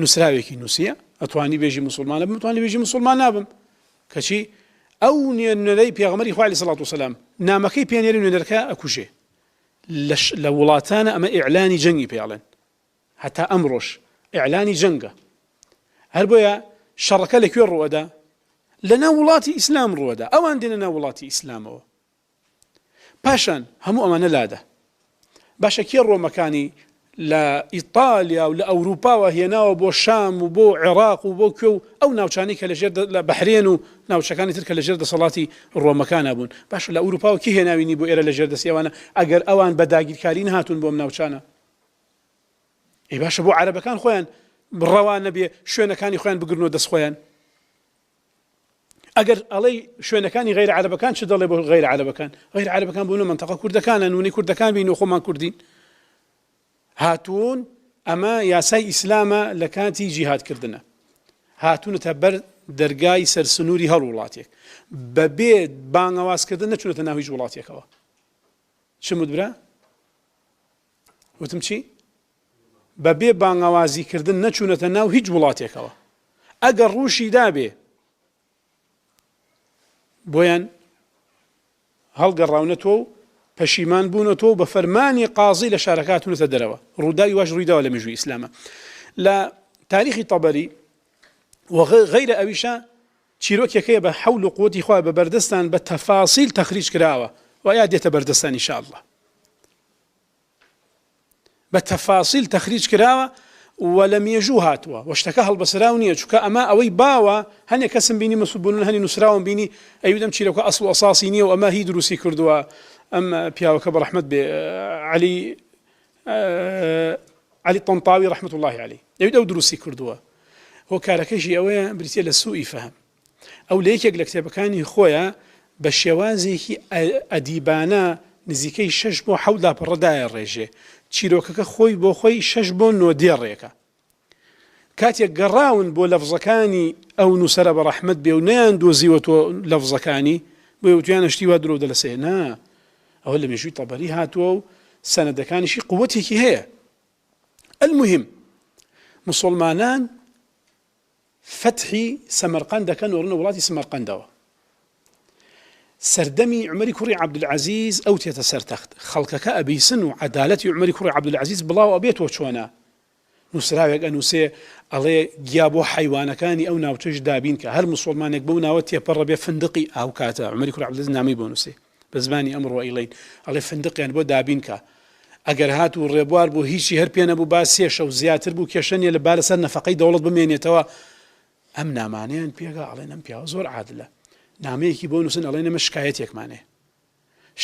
S2: نووسراوێکی نووسیە ئەتوانی بێژی مسلمانە بم ئەتوانی بێژی مسلمان نابم کەچی ئەو نوێنەرەی پێغەمبەری خوا صلی الله عليه وسلم نامەکەی پێنێری نوێنەرەکە ئەکوژێ لە وڵاتانە ئەمە ئیعلانی جەنگی پێڵێن هەتا ئەمڕۆژ ئیعلانی جەنگە هەر بۆیە شەڕەکە لەکوێ ڕوەدا لەناو وڵاتی ئیسلام ڕوەدا ئەوان دێنە ناو وڵاتی ئیسلامەوە پاشان هەموو ئەمانە لادە باشە کێ ڕۆمەکانی لە ئیتالیا و لە ئەوروپاوە هێناوە بۆ شام و بۆ عێراق و بۆ کوێ و ئەو ناوچانی کە لەژێر لە بەحرێن و ناوچەکانی تر کە لەژێر دەسەڵاتی ڕۆمەکانە بوون باشە لە ئەوروپاوە کی هێناوینی بۆ ئێرە لەژێر دەستیەوانە ئەگەر ئەوان بە داگیرکاری نهاتون بۆم ناوچانە ئەی باشە بۆ عەرەبەکان خۆیان ڕەوان نەبێ شوێنەکانی خۆیان بگرنەوە دەست خۆیان ئەگەر ئەڵەی شوێنەکانی غەیرە عەرەبەکان چ دەڵێ بۆ غەیرە عەرەبەکان غەیرە عەرەبەکان بوونە مەنتەقە کوردەکانە نمونەی کوردەکان بین و خۆمان کوردین هاتوون ئەمە یاسای ئیسلامە لە کاتی جیهادکردنە هاتوونەتە بەر دەرگای سەرسنووری هەر وڵاتێک بەبێ بانگەوازکردن نەچونەتە ناو هیچ وڵاتێکەوە چم وتبرا وتم چی بەبێ بانگەوازیکردن نەچونەتە ناو هیچ وڵاتێکەوە ئەگەر ڕووشی دابێ بۆیان هەڵگەڕاونەتەوە و پەشیمان بوونەتەوە بە فەرمانی قازی لە شارەکاتونەتە دەرەوە ڕووداوی واش ڕوویداوە لە مێژووی ئیسلامە لە تاریخی تەبەری وغەیرە ئەویشە چیرۆکێکەیە بە حەول و قووەتی خوا بە بەردەستان بە تەفاسیل تەخریج کراوە و یا دێتە بەردەستان ئینشاء الله بە تەفاسیل تەخریج کراوە و لە مێژوو هاتووە و شتەکە هەڵبەسراو نییە چونکە ئەمە ئەوەی باوە هەنێک کەسم بینی مەسوولبوون هەنی نووسراوم بینی ئەویدەم چیرۆکە ئەسڵ و ئەساسی نییە و ئەمە هی دروستی کردووە ئەم پیاوەکە بە ڕەحمەت بێ علی طنطاوی ڕەحمەت الله عەلەیه ئەوی ئەو دروستی کردووە هۆکارەکەیشی ئەوەیە بریتیە لە سوئی فەهم ئەو لە یەکێک لە کتێبەکانی خۆیە بە شێوازێکی ئەدیبانە نزیکەی 6 بۆ 7 لاپەڕەدایە ڕێژێ چیرۆکەکە خۆی بۆ خۆی 6 بۆ 9 ڕێکە کاتێک گەڕاون بۆ لەفزەکانی ئەو نووسەرە بە ڕەحمەت بێ و نەیان دۆزیوە تۆ لەفزەکانی بۆ وتیانە شتی وا درۆ دەلەسێ نا ئەوە لە مێژووی تەبەری هاتووە و سەنەدەکانیشی قووەتێکی هەیە المهم مسلمانان فتحی سەمەرقەند دەکەن و ڕنە وڵاتی سەمەرقەندەوە سەردەمی عومەری کوڕی عەبدولعەزیز ئەو تێتە سەرتەخت خەڵکەکە ئەبیسن و عەدالەتی عومەری کوڕی عەبدولعەزیز بڵاو ئەبێتەوە چۆنە نووسراوێک ئەنووسێ ئەڵێ گیا بۆ حیوانەکانی ئەو ناوچەش دابین کە هەر مسلمانێک بەو ناوە تێپەڕە بێ فندقی ئاو کاتە عومەری کوڕ عەبدولعەزیز نامی بۆ نووسێ بە زمانی ئەمڕۆ ئەیڵێن ئەڵێ فندقیان بۆ دابین کە ئەگەر هات و ڕێبوار بۆ هیچی هەر پێ نەبوو با سێ شەو زیاتر بوو کێشەنیە لە بارەسەر نەفەقەی دەوڵەت بمێنێتەوە ئەم نامانەیان پێگا ئەڵێن ئەم پیاوە زۆر عادلە نامەیەکی بۆ نووسن ئەڵێن ئەمە شکایەتێکمانێ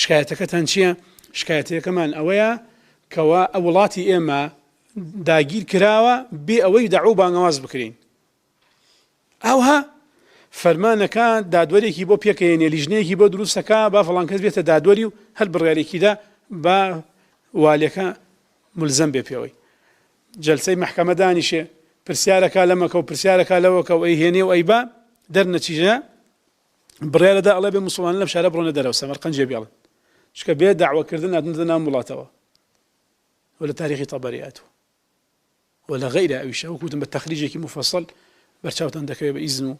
S2: شکایەتەکەتان چییە؟ شکایەتەکەمان ئەوەیە کەوا ئەو وڵاتی ئێمە داگیر کراوە بێ ئەوەی دەعو بانگەواز بکرین ئەوها فەرمانەکە دادوەرێکی بۆ پێکەێنێ لیژنەیەکی بۆ دروستەکە با فڵان کەس بێتە دادوەری و هەر بڕیارێکیدا با والیەکە ملزەم بێ پێوەی جەلسەی مەحکەمە دانیشێ پرسیارەکە لەمەکە و پرسیارەکە لەوەکە و ئەی هێنێ و ئەی با دەرنەچیژە بڕیارەدا ئەڵێ بێ موسڵمانە لەم شارە بڕۆنە دەرەوە سەمەرقەند جێبێڵن چکە بێ داعوەکردن هاتنە ناو وڵاتەوە ولا تاريخ طبرياته ولا غير أويش أو كنتم بالتخريج مفصل برشاوت عندك بإذن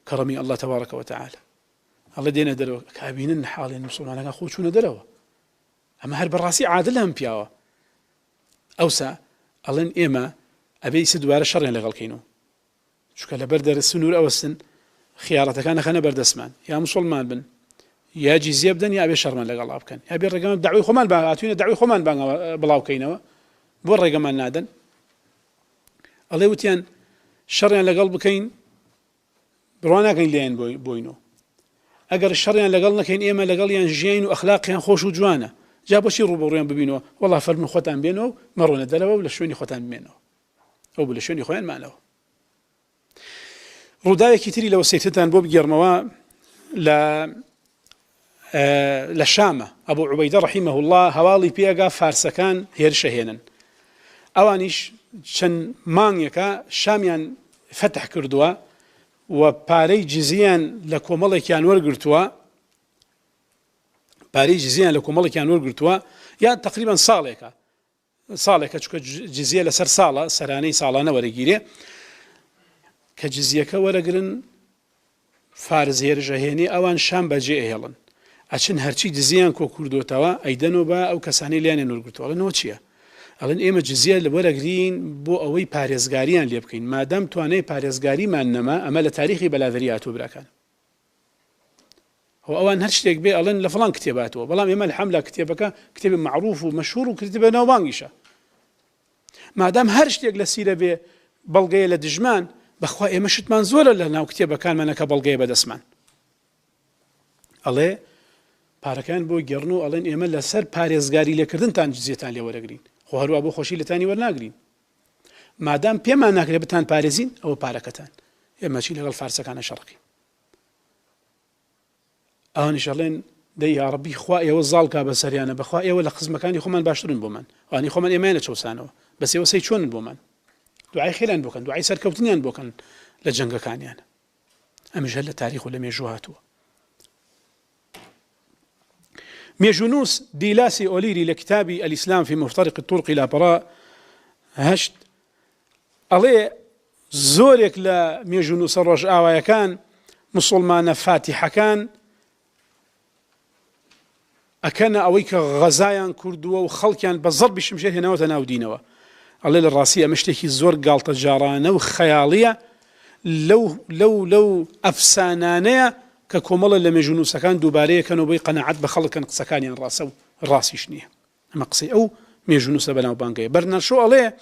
S2: كرمي الله تبارك وتعالى الله دينا دروا كابين حاليا مسلمان أنا خوش شو دروا أما هر براسي عادلهم بياوا أوسع الله إما أبي سدوار الشر اللي غلقينه شو كلا بردر السنور أو السن خيارتك أنا خنا برد اسمان يا مسلمان بن يا جزية بدن يا أبي شرمان لقلاب كان يا أبي الرجال دعوي خمان بعاتوين دعوي خمان بلاو كينوا بو الرجال نادن الله يوتيان شريان لقلب كين بروانا كين لين بوينو أجر الشريان لقلنا كين إيما لقليان جين وأخلاقيان خوش وجوانا جابوا شي روبوريان ببينو والله فرموا خوتان بينو مرونا دلوا ولا شوني خوتان بينو أو ولا شوني خوان معنا روداية كتير لو سيتتان بوب جرموا لشامة أبو عبيدة رحمه الله هوالي بيجا فارسكان هيرشهينا أوانيش شن مانيكا شاميان فتح كردوا وباري جزيان لكومالي كان ورقرتوا باري جزيان لكومالي كان ورقرتوا يعني تقريبا صالكا شو جزية لسر صالة سراني صالانة ورقيري كجزية كورقرن فارز هيرشهيني أوان شام بجي هيلن ئەچن هەرچی جزیان کۆ کوردوتەوە ئەیدەنەوە بە ئەو کەسانی لیانێ نورگرتووە ئەڵێنەوە چییە؟ ئەڵێن ئێمە جزیە لە وەرەگرین بۆ ئەوەی پارێزگاریان لێ بکەین مادام توانای پارێزگاریمان نەما ئەمە لە تاریخی بەلادەری هاتووە براکان ئەوان هەر شتێک بێ ئەڵێن لە فڵان کتێباتەوە بەڵام ئێمە الحەمدلله کتێبەکە کتێبی معروف و مەشهوور و کتێبە ناوبانگیشە مادام هەر شتێک لە سیرە بێ بەڵگەیە لە دژمان بەخوا ئێمە شتمان زۆرە لە ناو کتێبەکانمانەکە بەڵگەیە بەدەستمان ئەڵێ پارەکان بۆ گەڕن و ئەڵێن ئێمە لەسەر پارێزگاری لێکردنتان جزیەتان لێ وەرەگرین خۆ هەروە بۆ خۆشی لەتانی وەرناگرین مادام پێمان ناکرێت بتان پارێزین ئەوە پارەکەتان ئێمە چی لەگەڵ فارسەکانە شەڕەکەین ئەوانیش ئەڵێن دەی یا ڕەبی خوا ئێوە زاڵکا بەسەریانە بەخوا ئێوە لە خزمەکانی خۆمان باشترن بۆمان ئەوانی خۆمان ئێمەیانە چەوسانەوە بەس ئێوە سەی چۆنن بۆمان دوعای خێران بۆکەن دوعای سەرکەوتنیان بۆکەن لە جەنگەکانیان ئەمەش هەر لە تاریخ و لە مێژوو هاتووە ميجونوس ديلاسي أوليري لكتاب الإسلام في مفترق الطرق إلى براء هشت ألي زورك لميجونوس الرجاء ويكان مسلمان فاتحة كان أكان أويك غزايا كردوا وخلقيا بالضرب الشمشير هنا وتناودينوا ألي للراسية مشتكي زور قالت جارانة وخيالية لو أفسانانية ككمال اللي مجنون سكان دوبارية كانوا بي قناعات بخلق كان سكان يعني راسي شنيه مقصي أو مجنون سبنا وبانجي برنا شو عليه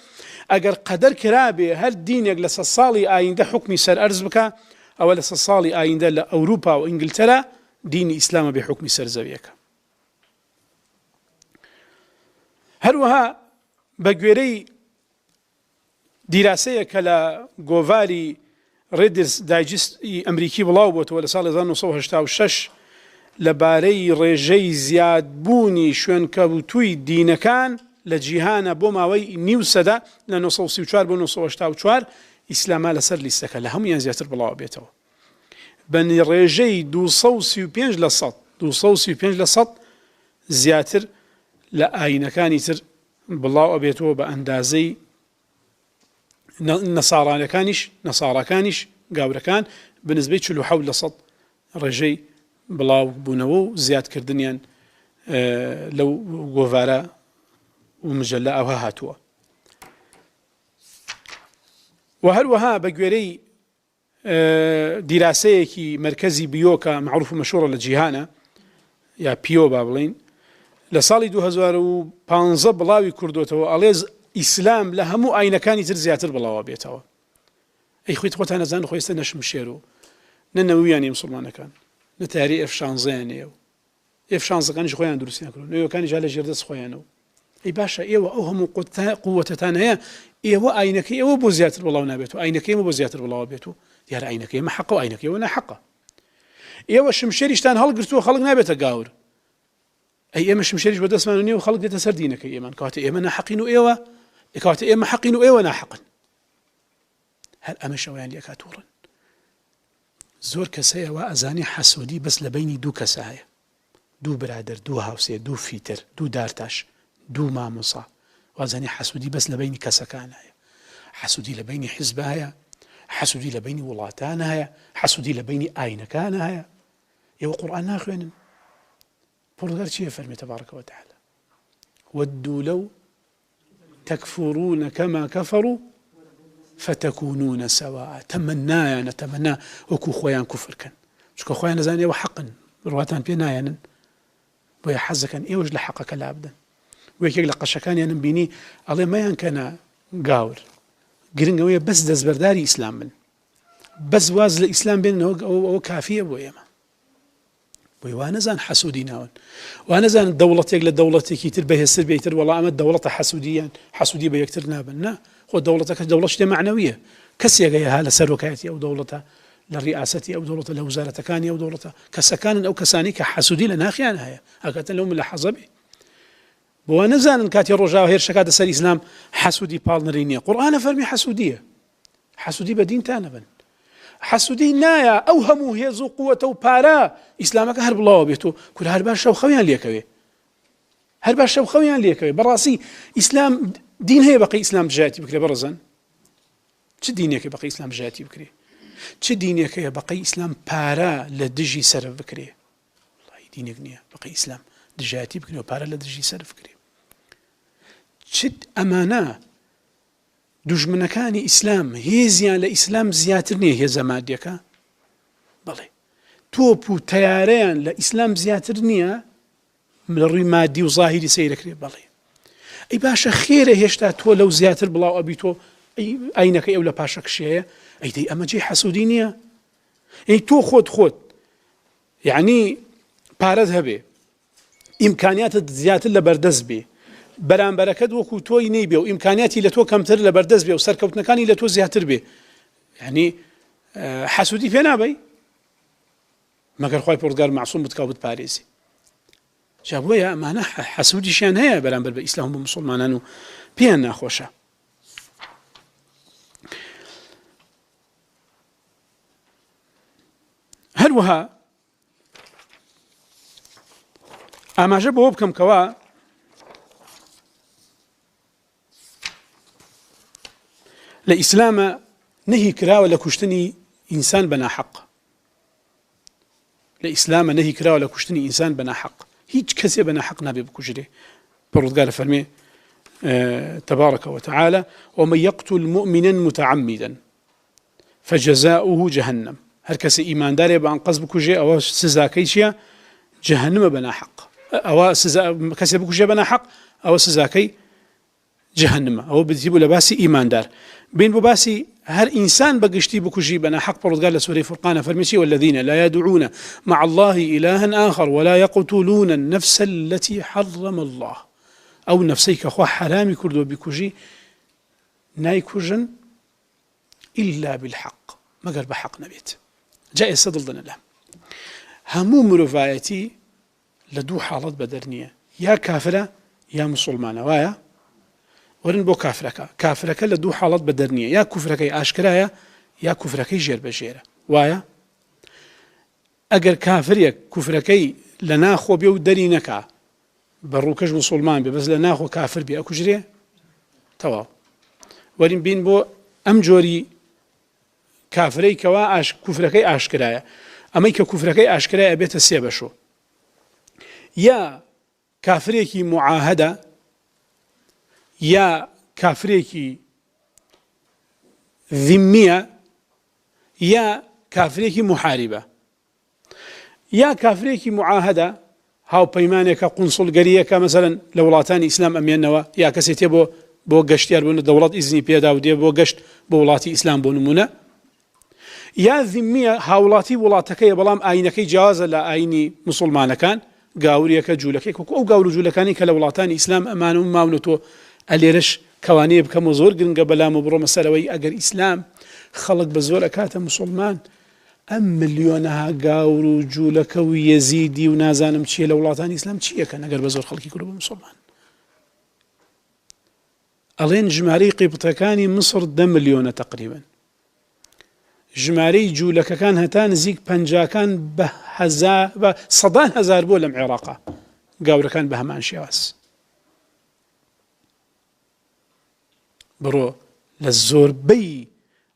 S2: أجر قدر كرابي هل دين يجلس الصالي آين ده حكمي سر أرزبك أو لس الصالي آين ده لأوروبا وإنجلترا دين إسلام بحكم سر زويك هروها بجوري دراسية كلا جوفاري ريدرز دايجست أمريكي بلاوبوت ولا صار ظنوا صوه شتاو شش لباري رجي زياد بوني شون كابوتوي دين كان لجيهانا بوماوي نيوسدا لأنه صو سيوشار بونو صوه شتاو شوار إسلاما لسر لسكا لهم ينزياتر بلاوبيتو بني رجي دو صو سيوبينج لصط زياتر لأين كان يتر بلاوبيتو بأندازي نصارى كانش قابر كان بالنسبة له حول صد رجي بلاو بونو زياد كردنيان لو غوفارا ومجلة أو هاتوا وهروها بگوێرەی دیراسەیەکی مرکزی بیۆکە معروف و مەشهوڕە لە جیهانە یا پیۆ با بڵین لە ساڵی 2015 بڵاوی کردوتەوە ئەڵێ ئیسلام لە هەموو ئاینەکانی تر زیاتر بڵاوە بێتەوە. ئەی خۆیت خۆتان نەزان خۆیستە نەشمشێر و نە نەویانی مسلمانەکان نە تاری F16یان هەیە و F16ەکانیش خۆیان دروستیان کردو نەوەکانی جا لە ژێردەست خۆیانەوە. ئەی باشە ئێوە ئەو هەموو قووەتتان هەیە ئێوە ئاینەکەی ئێوە بۆ زیاتر بڵاو نابێت و ئاینەکەی ئێمە بۆ زیاتر بڵاو بێت و دیارە ئاینەکەی ئێمە حەقە و ئاینەکەی ئێوە ناحەقە. ئێوە شمشێریشتان هەڵگرتووە خەڵک نابێتە گاور. ئەی ئێمە شمشێریش بەدەستمان نییە و خەڵک دێتە سەر دینەکەی ئێمان کاتە ئێمە ناحەقین و ئێوە کاتە ئێمە حەقین و ئێوە ناحەقن. هەر ئەمە شەوەیان لێ کاتوڕن. زۆر کەسەیەوە ئەزانی حەسوودی بەس لە بینی دوو کەسە هەیە، دوو برادر، دوو هاوسێ، دوو فیتر، دوو دارتاش، دوو مامۆسا، وازانی حەسوودی بەس لە بینی کەسەکان هەیە. حەسوودی لە بینی حیزب هەیە، حەسوودی لە بینی وڵاتان هەیە، حەسوودی لە بینی ئاینەکان هەیە. ئێوە قورئان ناخوێنن. پڕگەر چییە فەرمێ تەبارەکە وتەعالە وەدوو لەو تەکفوڕونە کەما کەفەڕوا فتەکوونونە سەواء. تەمەنایانە تەمەنا وەکو خۆیان کوفرکەن چونکە خۆیان دەزانن ئێوە حەقن ڕواتان پێ نایەنن بۆیە حەز دەکەن ئێوەش لە حەقەکە لابدەن. وەکێک لە قەشەکانیانم بینی ئەڵێ مەیان کەنە گاور گرنگەوەیە بەس دەستبەرداری ئیسلام بن بەس واز لە ئیسلام بێنن ئەوە کافیە بۆ ئێمە. بۆی وا نەزان حەسوودی ناون وا نەزان دەوڵەتێک لە دەوڵەتێکی تر بەهێزتر بێتر وەڵا ئەمە دەوڵەتە حەسوودیان حەسوودی بە یەکتر نابن. نا خۆ دەوڵەتەکە دەوڵەت شتێ معنەویە کەسێکە ها لە سەرۆکایەتی ئەو دەوڵەتە لە ڕیاسەتی ئەو دەوڵەتە لە وزارەتەکانی ئەو دەوڵەتە کەسەکانن ئەو کەسانی کە حەسوودی لە ناخیان هەیە ئەکاتەن لەو ملەحەزە بێ. بۆ نەزانن کاتی ڕۆژاوە هێرشەکاتە سەر ئیسلام حەسوودی پاڵنەری نییە. قورئانە فەرمی حەسوودیە. حەسوودی بە دینتان نەبن. حەسوودی نایە ئەو هەموو هێز و قووەتە و پارە ئیسلامەکە هەر بڵاوە بێت و کورە هەر باش شەوخەویان لێکەوێ هەر باش شەوخەویان لێکەوێ. بەڕاستی ئیسلام دین هەیە بەقەی ئیسلام دژایەتی بکرێ بەڕەزن؟ چ دینێکە بەقەی ئیسلام دژایەتی بکرێ؟ چ دینێکەیە بەقەی ئیسلام پارە لە دژی سەرف بکرێ؟ وڵڵی دینێک نییە بەقەی ئیسلام دژایەتی بکرێ و پارە لە دژی سەرف بکرێ. چ ئەمانە دوژمنەکانی ئیسلام هێزیان لە ئیسلام زیاتر نییە هێزە مادیەکە؟ بەڵێ تۆپ و تەیارەیان لە ئیسلام زیاتر نییە لە ڕووی مادی و زاهیری سەیرەکرێ؟ بەڵێ. ئەی باشە خێرە هێشتا تۆ لەو زیاتر بڵاو ئەبی تۆ ئاینەکەی ئەو لە پاشە کشەیە ئەی دەی ئەمە جێ حەسوودی نییە؟ ئەی تۆ خۆت یعنی پارەت هەبێ ئیمکانیاتت زیاتر لە بەردەست بێ بەرامبەرەکەت وەکو تۆی نەیبێ و ئیمکانیاتی لە تۆ کەمتر لە بەردەست بێ و سەرکەوتنەکانی لە تۆ زیاتر بێ یعنی حەسوودی پێ نابەی مەگەر خوای پروردگار معسووم بتکا و بتپارێزی. جا بۆیە ئەمانە حەسوودیشیان هەیە بەرامبەر بە ئیسلام و موسڵمانان و پێیان ناخۆشە. هەروەها ئاماژە بەوە بکەم کەوا لە ئیسلامە نەهی کراوە لە کوشتنی ئینسان بە ناحەق. لە ئیسلامە نەهی کراوە لە کوشتنی ئینسان بە ناحەق. هیچ کەسێ بە ناحەق نابێ بکوژرێ. پەروەردگار فەرمێ تبارك وتعالى ومن يقتل مؤمنا متعمدا فجزاؤه جهنم. هەر کەسێ ئیماندارێ بە ئەنقەس بکوژێ ئەوە سزاکەی چییە؟ جەهەنمە بە ناحەق. ئەوە کەسێ بکوژێ بە ناحەق ئەوە سزاکەی جەهەنمە. ئەوە بتی بوو لە باسی ئیماندار. بین بۆ باسی هەر ئینسان بەگشتی بکوژی بە ناحەق پەروەردگار لە سورەی فورقانە فەرمی والذین لا يدعون مع الله إلها آخر ولا يقتلون النفس التي حرم الله. ئەو نەفسەی کە خوا حرامی کردووە بیکوژی نایکوژن إلا بالحق مەگەر بە حەق نەبێت. جا ئێستا دڵدەنە لەم هەموو مرۆڤایەتی لە دوو حاڵەت بەدەر نییە یا کافرە یا موسڵمانە وایە؟ وەرن بۆ کافرەکە لە دوو حاڵەت بەدەر نییە یا کوفرەکەی ئاشکرایە یا کوفرەکەی ژێربەژێرە وایە؟ ئەگەر کافرێک کوفرەکەی لە ناخۆ بێ و دەری نەکا بە ڕووکەش موسڵمان بێ بەس لە ناخۆ کافر بێ ئەکوژرێ تەواو. وەرین بین بۆ ئەم جۆری کافرەی کەوا کوفرەکەی ئاشکرایە ئەمەی کە کوفرەکەی ئاشکرایە بێتە سێ بەشۆ یا کافرێکی معاهدە یا کافرێکی ذمیە یا کافرێکی محاربە یا کافرێکی معاهدە هاوپەیمانێکە قونسڵگەریەکە مەسەلەن لە وڵاتانی ئیسلام ئەمێنەوە یا کەسێک تێ بۆ گەشتیار بوون دەوڵەت ئیزنی پێدا و دێ بۆ گەشت بۆ وڵاتی ئیسلام بۆ نمونە یا ذمیە هاوڵاتی وڵاتەکەیە بەڵام ئاینەکەی جیازە لە ئاینی موسڵمانەکان گاوریەکە جوولەکەی ئەو گاور و جوولەکانی کە لە وڵاتانی ئیسلام ئەمانە و ماونەتۆ ئەلێرش کەوانەیە بکەمە زۆر گرنگە بەلام و بڕۆمە سەرەوەی ئەگەر ئیسلام خەڵک بە زۆر ئەکاتە موسڵمان ئەم ملیۆنەها گاور و جوولەکە و یەزیدی و نازانم چیە لە وڵاتانی ئیسلام چیەکە نەگەر بە زۆر خەڵکی کورد بە موسڵمان ئەڵێن ژمارەی قیبتەکانی مسر 10 ملیۆنە تقریبا ژمارەی جوولەکەکان هەتا نزیک پەنجاکان بە سەدان هەزار بۆ لەم عێراقا گاورەکان بە هەمان شێواز بڕۆ لە زۆربەی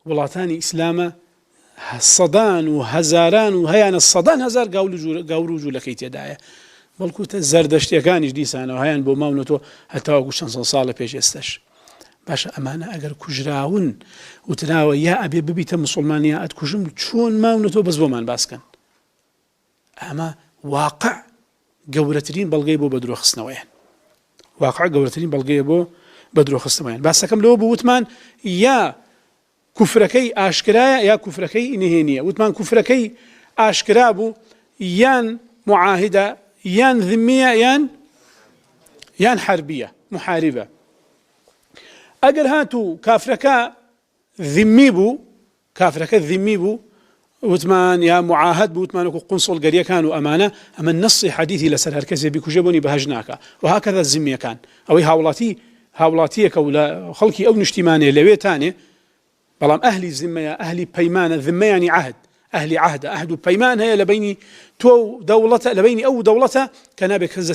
S2: وڵاتانی ئیسلامە سەدان و هەزاران و هەیانە سەدان هەزار گاور و جوولەکەی تێدایە بەڵکو زەردەشتیەکانیش دیسانەوە هەیان بۆ ماونەتۆ هەتاوەکو چەند ساڵە پێش ئێستش باشە ئەمانە ئەگەر کوژراون وتراوە یا ئەبێ ببیتە موسڵمانیا ئەتکوژم چۆن ماونەتۆ بەس بۆمان باسکەن ئەمە واقع گەورەترین بەڵگەی بۆ بەدرۆخستنەوەیان واقع گەورەترین بەڵگەیە بۆ بەدرۆخستنەوەیان باسەکەم لەوە بوو وتمان یا کوفرەکەی ئاشکرایە یا کوفرەکەی نهێنیە وتمان کوفرەکەی ئاشکرا بوو یان معاهدە یان ذمیە یان حربیە محاربە ئەگەر هاتوو کافرەکە ذمی بوو وتمان یا معاهد بوو وتمان وەکو قونسڵگەریەکان و ئەمانە ئەمە نەسی حەدیثی لەسەر هەر کەسێ بیکوژێ بۆنی بەهەژ ناکە و هاکەذا ذمیەکان ئەوەی هاوڵاتیەکە و لە خەڵکی ئەو نیشتیمانێ لەوێتانێ بەڵام ئەهلی ذمەیە ئەهلی پەیمانە ذمەیانی عهد ئەهلی عهدە ئەهد و پەیمان هەیە لە بینی تۆ و دەوڵەتە لە بینی ئەو دەوڵەتە کە نابێت کەس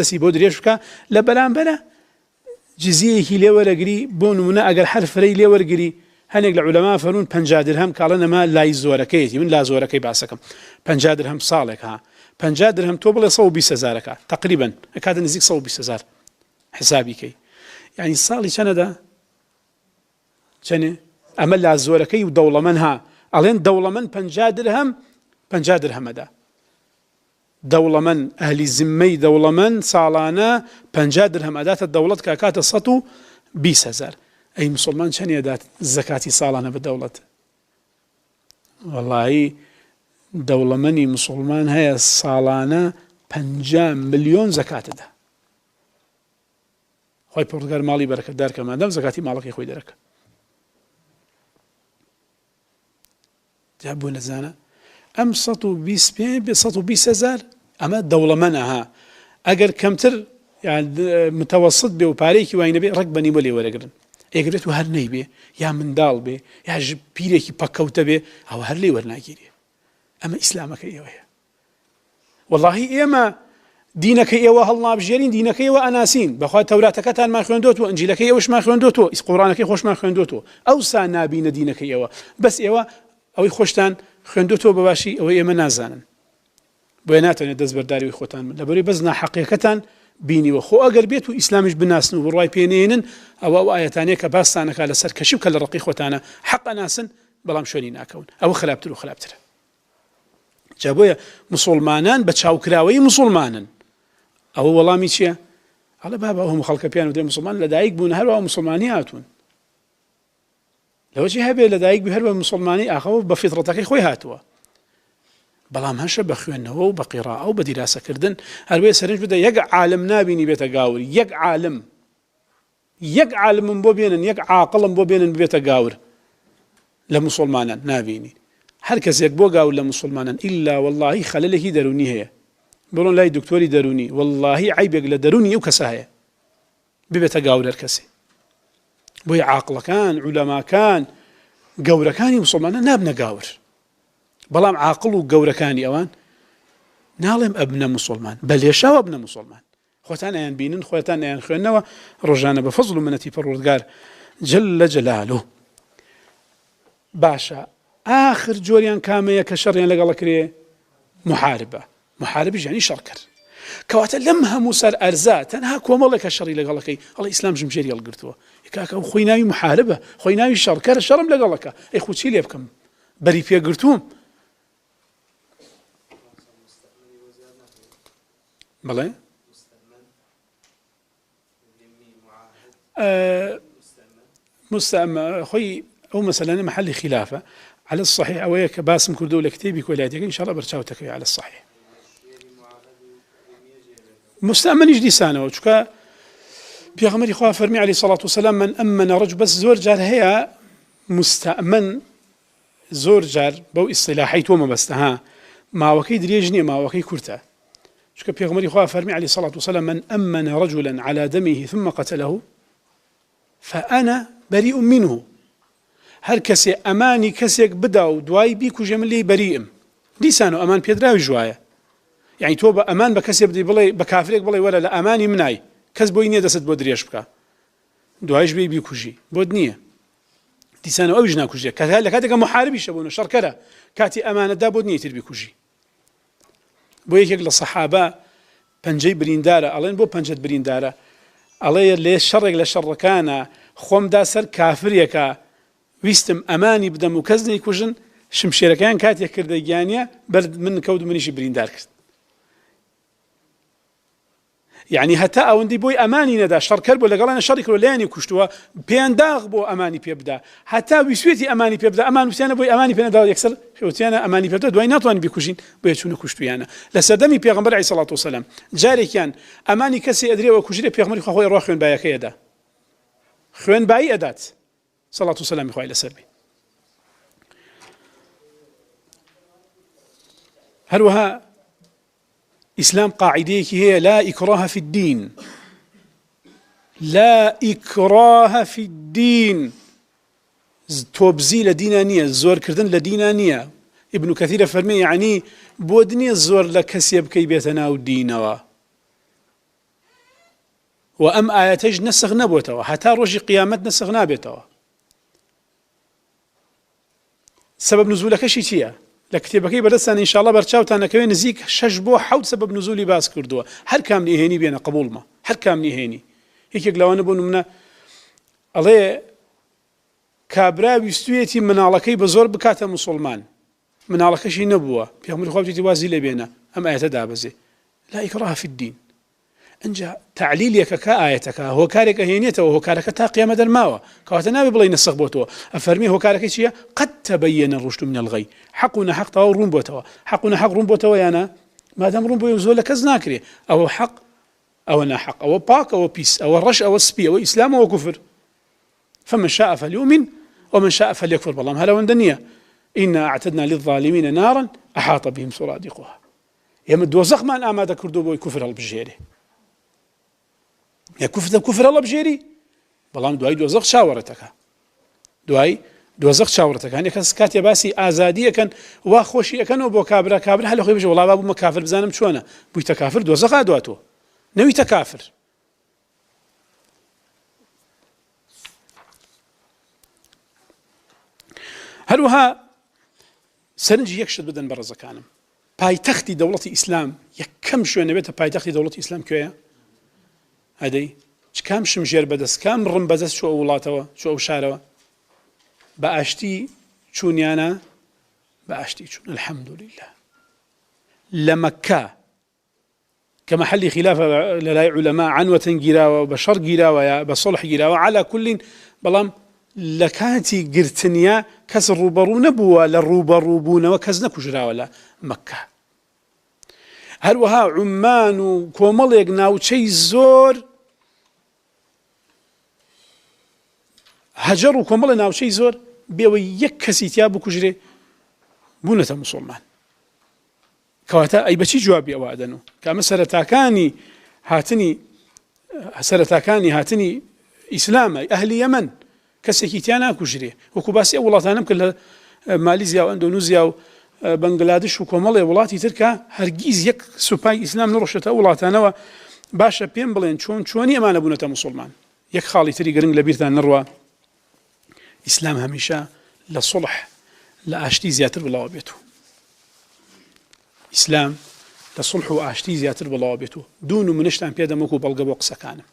S2: دەستی بۆ درێژ بکە لە بەرامبەرە جزیەیەکی لێوەرەگری بۆ نمونە ئەگەر حرفرەی لێوەرگری هەنێک لە عولەما فەرمون 50 درهم کاڵە نەما لای زۆرەکەیەتی من لا زۆرەکەی باسەکەم 50 درهم ساڵێک 50 درهم تۆ بڵێ 120,000 تقریبا ئەکاتە نزیک 120,000 حسابیکەی یعنی ساڵی چەنەدا چەنێ ئەمە لا زۆرەکەی و دەوڵەمەند ئەڵێن دەوڵەمەند 50 درهمەدا دەوڵەمەند ئەهلی زممەی دەوڵەمەند ساڵانە 50 درهم ئەداتە دەوڵەت کە کاتە 120,000 ئەی موسڵمان چەندێدات زەکاتی ساڵانە بە دەوڵەت وەڵاهی دەوڵەمەندی موسڵمان هەیە ساڵانە 50 ملیۆن زەکاتەدا خۆی پڕگار ماڵی بەرەکەتدار کە مادام زەکاتی ماڵەکەی خۆی دەرەکە جا بۆ نەزانە ئەم 120,000 ئەمە دەوڵەمەندە ئەگەر کەمتر متەوەسط بێ و پارەیەکی وای نەبێ ڕەک بەنیمە لێ وەرەگرن ئەگرێت و هەر نەی بێ یا منداڵ بێ یا پیرێکی پەکەوتە بێ ئەوە هەر لێ وەرناگیرێ ئەمە ئیسلامەکە ئێوەیە وەڵاهی ئێمە دینەکەی ئێوە هەڵنابژێرین دینەکەی ئێوە ئەناسین بەخوا تەوراتەکەتانمان خوێندوتەوە ئەنجیلەکەی ئێوەشمان خوێندوتەوە قورئانەکەی خۆشمان خوێندوتەوە ئەوسا نابینە دینەکەی ئێوە بەس ئێوە ئەوەی خۆشتان خوێندوتەوە بەباشی ئەوەی ئێمە نازانن بۆیە ناتوانێت دەست بەرداریەوەی خۆتان بن لەبەرەوەی بەس ناحەقیەکەتان بینیوە خۆ ئەگەر بێت و ئیسلامیش بناسن و بڕوای پێنێنن ئەوە ئاەتانەیە کە باستانەکە لەسەر کەشی بکە لە ڕقی خۆتانە حەق ئەناسن بەڵام شوێنی ناکەون ئەوە خراپتر و خراپترە جا بۆیە موسڵمانان بە چاوکراوەی موسڵمانن ئەوە وەڵامی چییە؟ هەڵە بابا هەموو خەڵکە پیان و دێ موسڵمان لەدایک بوون هەروەها موسڵمانی هاتوون لەوەی هەبێ لەدایک بوو هەر بە موسڵمانی ئاخەوە بە فیتڕەتەکەی خۆی هاتووە بەڵام هەشە بە خوێندنەوە و بە قیراءە و بە دیراسەکردن هەروەیە سەرنج بدە یەک عالم نابینی بێتە گاور یەک عالمم بۆ بێنن یەک عاقڵم بۆ بێنن بێتە گاور لە موسڵمانان نابینی هەر کەسێک بۆ گاور لە موسڵمانان ئیلا وەڵڵاهی خەلەلێکی دەرونی هەیە بڕۆن لای دکتۆری دەرونی وەڵڵاهی عیبێک لە دەرونی ئەو کەسە هەیە ببێتە گاور هەر کەسێ بۆیە عاقڵەکان عولەماکان گەورەکانی موسڵمانان نابنە گاور بەڵام عاقڵ و گەورەکانی ئەوان ناڵێم ئەبنە موسڵمان بەلێشاوە بنە موسڵمان خۆتان ئەیان بینن خۆتان ئەیان خوێندنەوە ڕۆژانە بە فەزڵ و منەتی پەروەردگار جل جەلالوه باشە ئاخر جۆریان کامەیە کە شەڕیان لەگەڵە کرێ محاربە محاربیش یعنی شەڕ کرد کەواتە لەم هەموو سەر ئەرزا تەنها کۆمەڵێکە شەڕی لەگەڵەکەی هەڵی ئیسلام ژمژێری هەڵگرتووە کاکە خۆی ناوی محاربە خۆی ناوی شەڕکەرە شەڕم لەگەڵەکە ئەی خۆ چی لێ بکەم بەری پێگرتووم بەڵێ مستعمل خوي أو مثلا محل خلافة على الصحيح أو هيك باسم كردو لكتابي كولاتي إن شاء الله برشاوتك على الصحيح مستعمل يجدي سنة وشكا بيغمر إخوة فرمي عليه الصلاة والسلام من أمن رجل بس زور جار هي مستأمن زور جار بو اصطلاحي توما بس ها ما وكيد ريجني ما وكي كرتا شكا بيغمر إخوة فرمي عليه الصلاة والسلام من أمن رجلا على دمه ثم قتله فأنا بريء منه هر كسي أماني كسيك بداو دواي بيكو جملي بريئم لسانو أمان بيدراوي جوايا يعني توبة أمان بكسي بدي بلاي بكافريك بلاي ولا لا أماني مناي كس بوينية دست بودريش بكا دوايش بي بيكو جي بودنية لسانو أو جناكو جي كذلك هذا محاربي شبونه شركرة كاتي أمانة دا بودنية تربيكو جي بويك يقل الصحابة بنجي بريندارة ألين بو بنجت بريندارة الله ليش شرق لشر كان خوم دا سر كافر يكا ويستم أماني بدم وكزني كوجن شمشير كان كات يكرد جانيا برد من كود منيش برين دارك يعني حتى أوندي بوي أماني ندا شر كرب ولا قال أنا شرك ولا يعني كشتوا بين داغ بو أماني بيبدا حتى ويسويتي أماني بيبدا أمان وسيانا بوي أماني بيندا يكسر وسيانا أماني بيبدا دوي نطوان بيكوجين بيشونو كشتوا يعني لسردمي بيغمبر عليه الصلاة والسلام جاري كان أماني كسي أدري وكوجين بيغمبر خوي روح خوين بايا كيدا خوين باي أدات صلاة والسلام إخوائي لسربي هروها إسلام قاعديك هي لا إكراه في الدين لا إكراه في الدين توبزي لدينانية زور كردن لدينانية ابن كثير فرمي يعني بودني الزور لكسيب كي بيتنا الدين وأم آياتج نسخ نبوتوا حتى روجي قيامت نسخ نابتوا سبب نزولك شيء لكتابكي بدرسان إن شاء الله برشاوتان كوين نزيك شجبو حود سبب نزولي باس كردوا هر كامني هيني بينا قبول ما هر كامني هيني هيك يقلوان بون منا الله كابرا بيستويتي من على كي بزور بكاتا مسلمان من على كشي نبوة بيهم خوابتي توازي لي بينا أم آية دابزي لا إكراه في الدين انجا تعليلك كآيتك هو كارك هينيته وهو كارك تا قيامة الماوى كواتنا ببلي نسخ بوتوا أفرمي هو كارك شيء قد تبين الرشد من الغي حقنا حق تو روم بوتوا حقنا حق روم بوتوا يانا ما دام روم بيوزول لك زناكري أو حق أو أنا حق أو باك أو بيس أو الرش أو السبي أو إسلام أو كفر فمن شاء فليؤمن ومن شاء فليكفر بالله هلا وندنيا إنا أعتدنا للظالمين نارا أحاط بهم سرادقها يمد وزخ ما الآماد كردو بوي كفر البجيري يا كفر الله بجيري بلام دواي دوزخ شاورتك دواي دوزخ شاورتك يعني كات باسي آزادية كان واخوشي كانوا بو كابرا هل خوي بجي والله بابو مكافر بزانم شوانا بو تكافر دوزخ ادواتو نوي تكافر هلوها سنجي يكشد بدن برزا كانم باي تختي دولة إسلام يكم شو نبيت باي تختي دولة إسلام كويا هذي كم شمجير بدس كم رم بدس شو أولاتوا شو أوشاروا بأشتي شونيانا بأشتي شون الحمد لله لمكة كمحل خلاف للعلماء عنوة جراوة وبشر جراوة بصلح جراوة على كل بلام لكانتي قرتنيا كسر روبرو نبوة للروبروبون وكزنكو جراوة لا مكة هل وها عمان وكوماليق ناوشي زور هجر وكومالي ناوشي زور بيوي يكسي تيابو كجري بونة مسلمان كواتا أي بشي جوابي أوادنو كما سرتاكاني هاتني إسلامي أهل يمن كسيكيتيانا كجري وكباسي أولاتانا كل ماليزيا وأندونيسيا بنغلاديش وكومالي ولاتي تركا هرگيز يك سوباي إسلام نروشتا ولاتانا باشا بين بلين چوني أمانة بونة مسلمان يك خالي تري قرنق لبيرتان نروى إسلام هميشا لصلح لأشتي زياتر بالله وبيته إسلام لصلح وآشتی زیاتر بڵاو بێت و دوو نمونەشتان پێ دەمەوە و بەڵگە بۆ قسەکانم.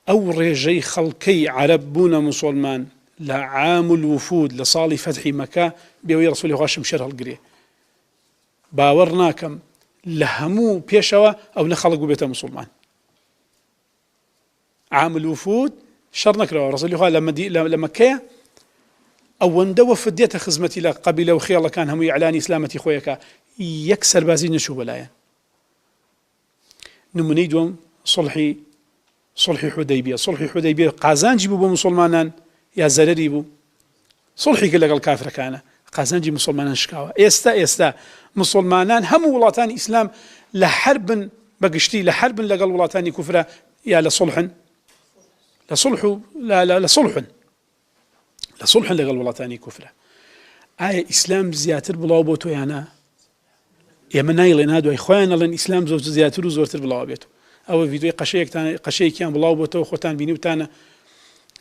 S2: ئەو ڕێژەی خەڵکەی عەرەب بوونە موسڵمان لە عام الوفود لە ساڵی فەتحی مەکە بێەوەی ڕەسوولی خوا شمشێر هەڵگرێ، باوەڕ ناکەم لە هەموو پێشەوە ئەو نە خەڵک بێتە موسڵمان. عام الوفود شەڕ نەکرەوە، ڕەسوولی خوا لە مەکەیە ئەوەندە وەفد دێتە خزمەتی لە قەبیلە و خێڵەکان هەمووی ئەعلانی ئیسلامەتی خۆیەکە، یەک سەربازی نەچوو بەلایەن. نمونەی دووەم صلحی حودەیبیە. صلحی حودەیبیە قازانجی بوو بۆ موسڵمانان یا زەرەری بوو؟ صلحی کرد لەگەڵ کافرەکانە، قازانجی موسڵمانان شکاوە. ئێستا موسڵمانان هەموو وڵاتانی ئیسلام لە حربن بەگشتی، لە حربن لەگەڵ وڵاتانی کوفرە یا لە صلحن لەگەڵ وڵاتانی کوفرە. ئایا ئیسلام زیاتر بڵاو بۆ تۆ یانە؟ ئێمە نایڵێ نادوای خۆیان ئەڵێن ئیسلام زۆر زیاتر و زۆرتر بڵاو بێت. ئەوە ڤیدیۆی قەشەیەکیان بڵاو بۆ تۆ خۆتان بینی وتانە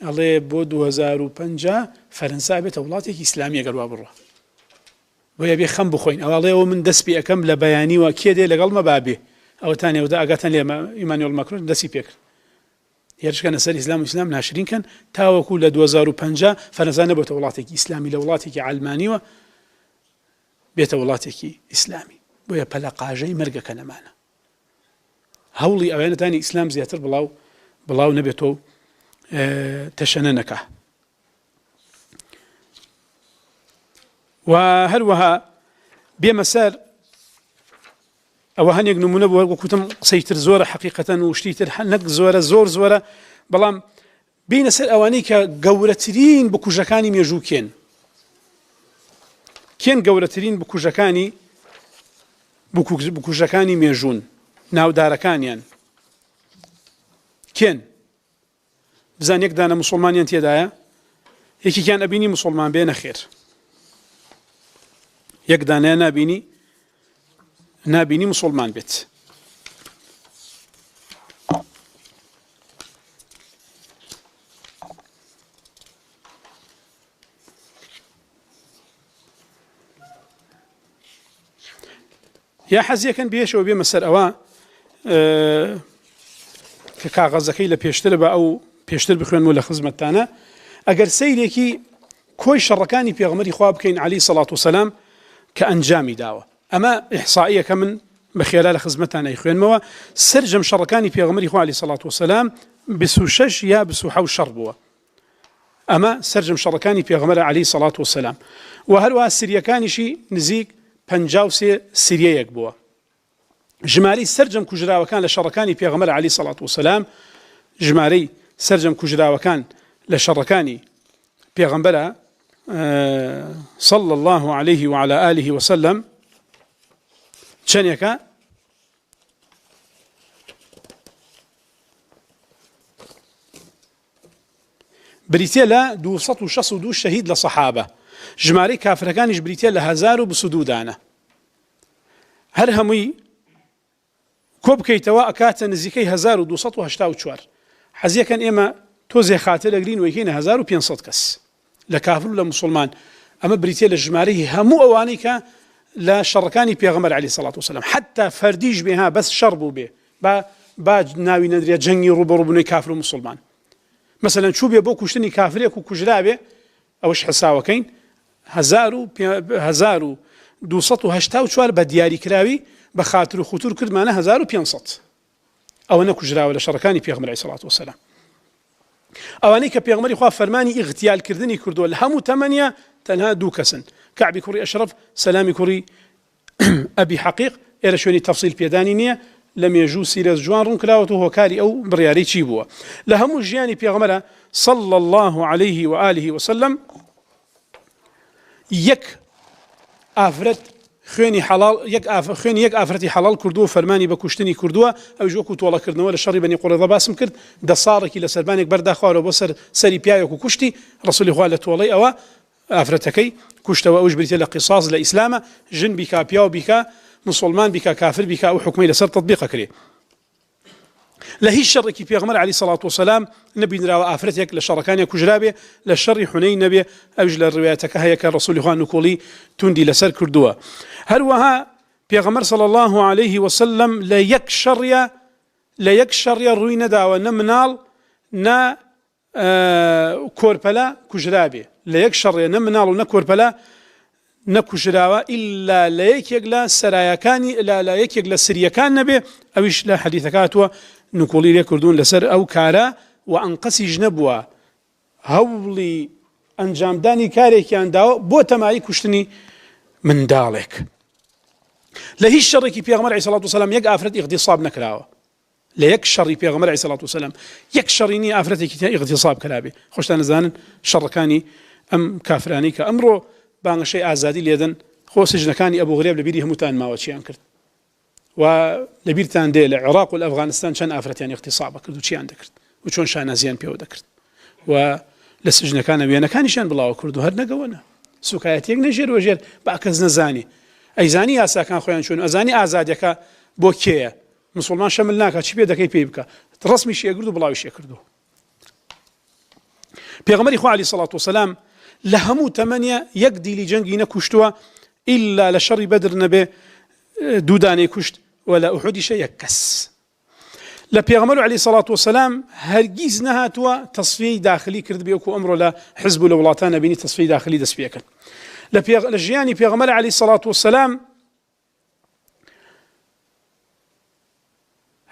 S2: ئەڵێ بۆ 2050 فەرەنسا بێتە وڵاتێکی ئیسلامی ئەگەر وا بڕوە، بۆیە بێ خەم بخۆین. ئەوڵێەوە من دەست پێ ئەەکەم لە بەیانیوە کێ دێ لەگەڵ مەبابێ، ئەوەتان ێوەدا ئاگاتان لێ ئیمانوێل ماکرۆن دەستی پێکرد هێرشکەنە سەر ئیسلام و ئیسلام ناشرینکەن تاوەکو لە 2050 فەرەنسا نەبێتە وڵاتێکی ئیسلامی، لە وڵاتێکی عەلمانیوە بێتە وڵاتێکی ئیسلامی. بۆیە پەلە قاژەی مەرگەکە نەمانە. هەوڵی ئەوێنەتانی ئیسلام زیاتر بڵاو نەبێتەوە و تەشەنە نەکە. و هەروەها بێمە سەر ئەوە هەنێک نمونە بووە وەکوتم قسەی تر زۆرە حەقیقەتەن و شتی تر نەک زۆر زۆرە، بەڵام بینە سەر ئەوانەی کە گەورەترین بکوژەکانی مێژوو کێن گەورەترین بکوژەکانی مێژوون ناودارەکانیان کێن؟ بزان یەک دانە موسڵمانیان تێدایە؟ یەکێکیان ئەبینی موسڵمان بێ نەخێر، یەک دانەیە نابینی موسڵمان بێت. یا حەزیەکەن بێشەوە بێمە سەر ئەوە کە کاغەزەکەی لە پێشتر بە ئەو پێشتر بخوێنەوە لە خزمەتتانە، ئەگەر سەیرێکی کۆی شەڕەکانی پێغەمبەری خوا بکەین عەلەیهی سەڵات وسەلام کە ئەنجامی داوە. ئەمە ئیحصائیەکە من بەخێرا لە خزمەتتان ئەیخوێنمەوە. سەرجەم شەڕەکانی پێغەمبەری خوا عەلەیهی سەڵات وسەلام 26 یا 27 شەڕ بووە. ئەمە سەرجەم شەڕەکانی پێغەمبەر عەلەیهی سەڵات وسەلام. و هەروەها سریەکانیشی نزیک 53 سریەیەک بووە. ژمارەی سەرجەم کوژراوەکان لە شەڕەکانی پێغەمبەر عەلەیهی سەڵات وسەلام، ژمارەی سەرجەم کوژراوەکان لە شەڕەکانی پێغەمبەرە صلى الله عليه وعلى آله وسلم چەندێکە؟ بریتە لە 262 شەهید لە سەحابە، ژمارەی کافرەکانیش بریتە لە 1022 دانە. هەر هەمووی کۆ بکەیتەوە ئەکاتە نزیکەی 1284. حەزیەکەن ئێمە تۆزێ خاتە لەگرین وەیکەینە 1500 کەس لە کافر و لە موسڵمان. ئەمە بریتە لە ژمارەی هەموو ئەوانەی کە لە شەڕەکانی پێغەمبەر عەلەیهی سەڵات وسەلام حتا فەردیش بێها بەس شەڕ بوو بێ با ناوی نەدرێت جەنگی ڕوبەڕووبوونەوەی کافر و موسڵمان. مەسەلەن چوو بێ بۆ کوشتنی کافرێک و کوژرابێ، ئەوەش حساوەکەین 1284 بە دیاریکراوی بە خاتر و خوتور کردمانە 1500. ئەوە نەکوژراوە لە شەڕەکانی پێغەمبەر عەلەیهی سەڵات وسەلام. ئەوانەی کە پێغەمبەری خوا فەرمانی ئیغتیالکردنی کردووە لە هەموو تەمەنیە تەنها دوو کەسن، کەعبی کوڕی ئەشرەف، سەلامی کوڕی ئەبی حەقیق. ئێرە شوێنی تەفسیل پێدانی نییە، لە مێژوو سیرەت جوان ڕوون کراوەتەوە هۆکاری ئەو بڕیارەی چی بووە. لە هەموو ژیانی پێغەمبەرە صلى الله عليه وآله وسلم یەک ئافرەت خوێنی یەک ئافرەتی حەڵال کردووە، فەرمانی بە کوشتنی کردووە. ئەویش وەکو تۆڵەکردنەوە لە شەڕی بەنی قوڕەیظە باسم کرد، 10 ساڵێکی لە سەربانێک بەرداخوارەوە بۆ سەری پیاوێک و کوشتی. ڕەسوولی خوا لە تۆڵەی ئەوە ئافرەتەکەی کوشتەوە. ئەوش بریتە لە قیساس لە ئیسلامە، ژن بیکا، پیاو بیکا، مسلمان بیکا، کافر بیکا، ئەو حکومەی لەسەر تەطبیق ئەکرێ. لە هیچ شەڕێکی پێغەمبەر عەلەیهی سەڵات وسەلام نەبینراوە ئافرەتێک لە شەڕەکانی کوژرابێ، لە شەڕی حونەین نەبێ. ئەوش لە ڕوایەتەکە هەیە کە ڕەسوولی خوا نوکۆڵی توندی لەسەر کردووە. هەروەها پێغەمبەر صلی الله عليه وسلم لە یەک شەڕیە ڕووی نەداوە نە مناڵ نە کۆرپەلە کوژرابێ لە یەک شەڕێ نە مناڵ و نە کۆرپەلە نەکوژراوە ئیلا لە یەکێک لە سەرایەکانی لە یەکێک لە سریەکان نەبێ ئەویش لە حەدیثەکاتوە نقوڵی لێ کردوون لەسەر ئەو کارە و ئەنقەسیش نەبووە هەوڵی ئەنجامدانی کارێکیان داوە بۆ تەمایی کوشتنی منداڵێک لە هیچ شەڕێکی پێغەمبەر عەلەیهی سەڵات وسەلام یەک ئافرەت ئیغتیصاب نەکراوە لە یەک شەڕی پێغەمبەر عەلەیهی سەڵات وسەلام یەک شەڕی نییە ئافرەتێکی تیا ئیغتیصاب کرابێ خۆشتان نەزانن شەڕەکانی ئەم کافرانی کە ئەمڕۆ بانگشەی ئازادی لێدەن خۆ سجنەکانی ئەبوو غرێب لەبیری هەمووتان ماوە چیان کرد و لەبیرتان دێ لە عێراق و لە ئەفغانستان چەند ئافرەتیان ئیغتیصاب کرد و چیان دەکرد و چۆن شانازیان پێوە دەکرد و لە سجنەکانە وێنەکانیشیان بڵاو کرد و هەر نەگەوەنە سوکایەتێک نەژێر وەژێر با کەس نەزانی ئەیزانی یاساکان خۆیان چۆن ئەزانی ئازادیەکە بۆ کێیە مسلمان شەمل ناکات چی پێ دەکەی پێی بکە ڕسمی شێگرد و بڵاوی شێکردو پێغەمبەری خوا عەلەیهی سەڵات وسەلام لە هەموو تەمەنیە یەک دیلی جەنگی نەکوشتووە ئیلا لە شەڕی بەدر نەبێ دوو دانەی کوشت و لە ئوحودیشە یەک کەس لە پێغەمبەر عەلەیهی سەڵات وسەلام هەرگیز نەهاتووە تەصفیەی داخلی کرد بێ وەکو ئەمڕۆ لە حزب و لە وڵاتان ئەبینی تەصفیەی داخلی دەست پێکرد لە ژیانی پێغەمبەر عەلەیهی سەڵات وسەلام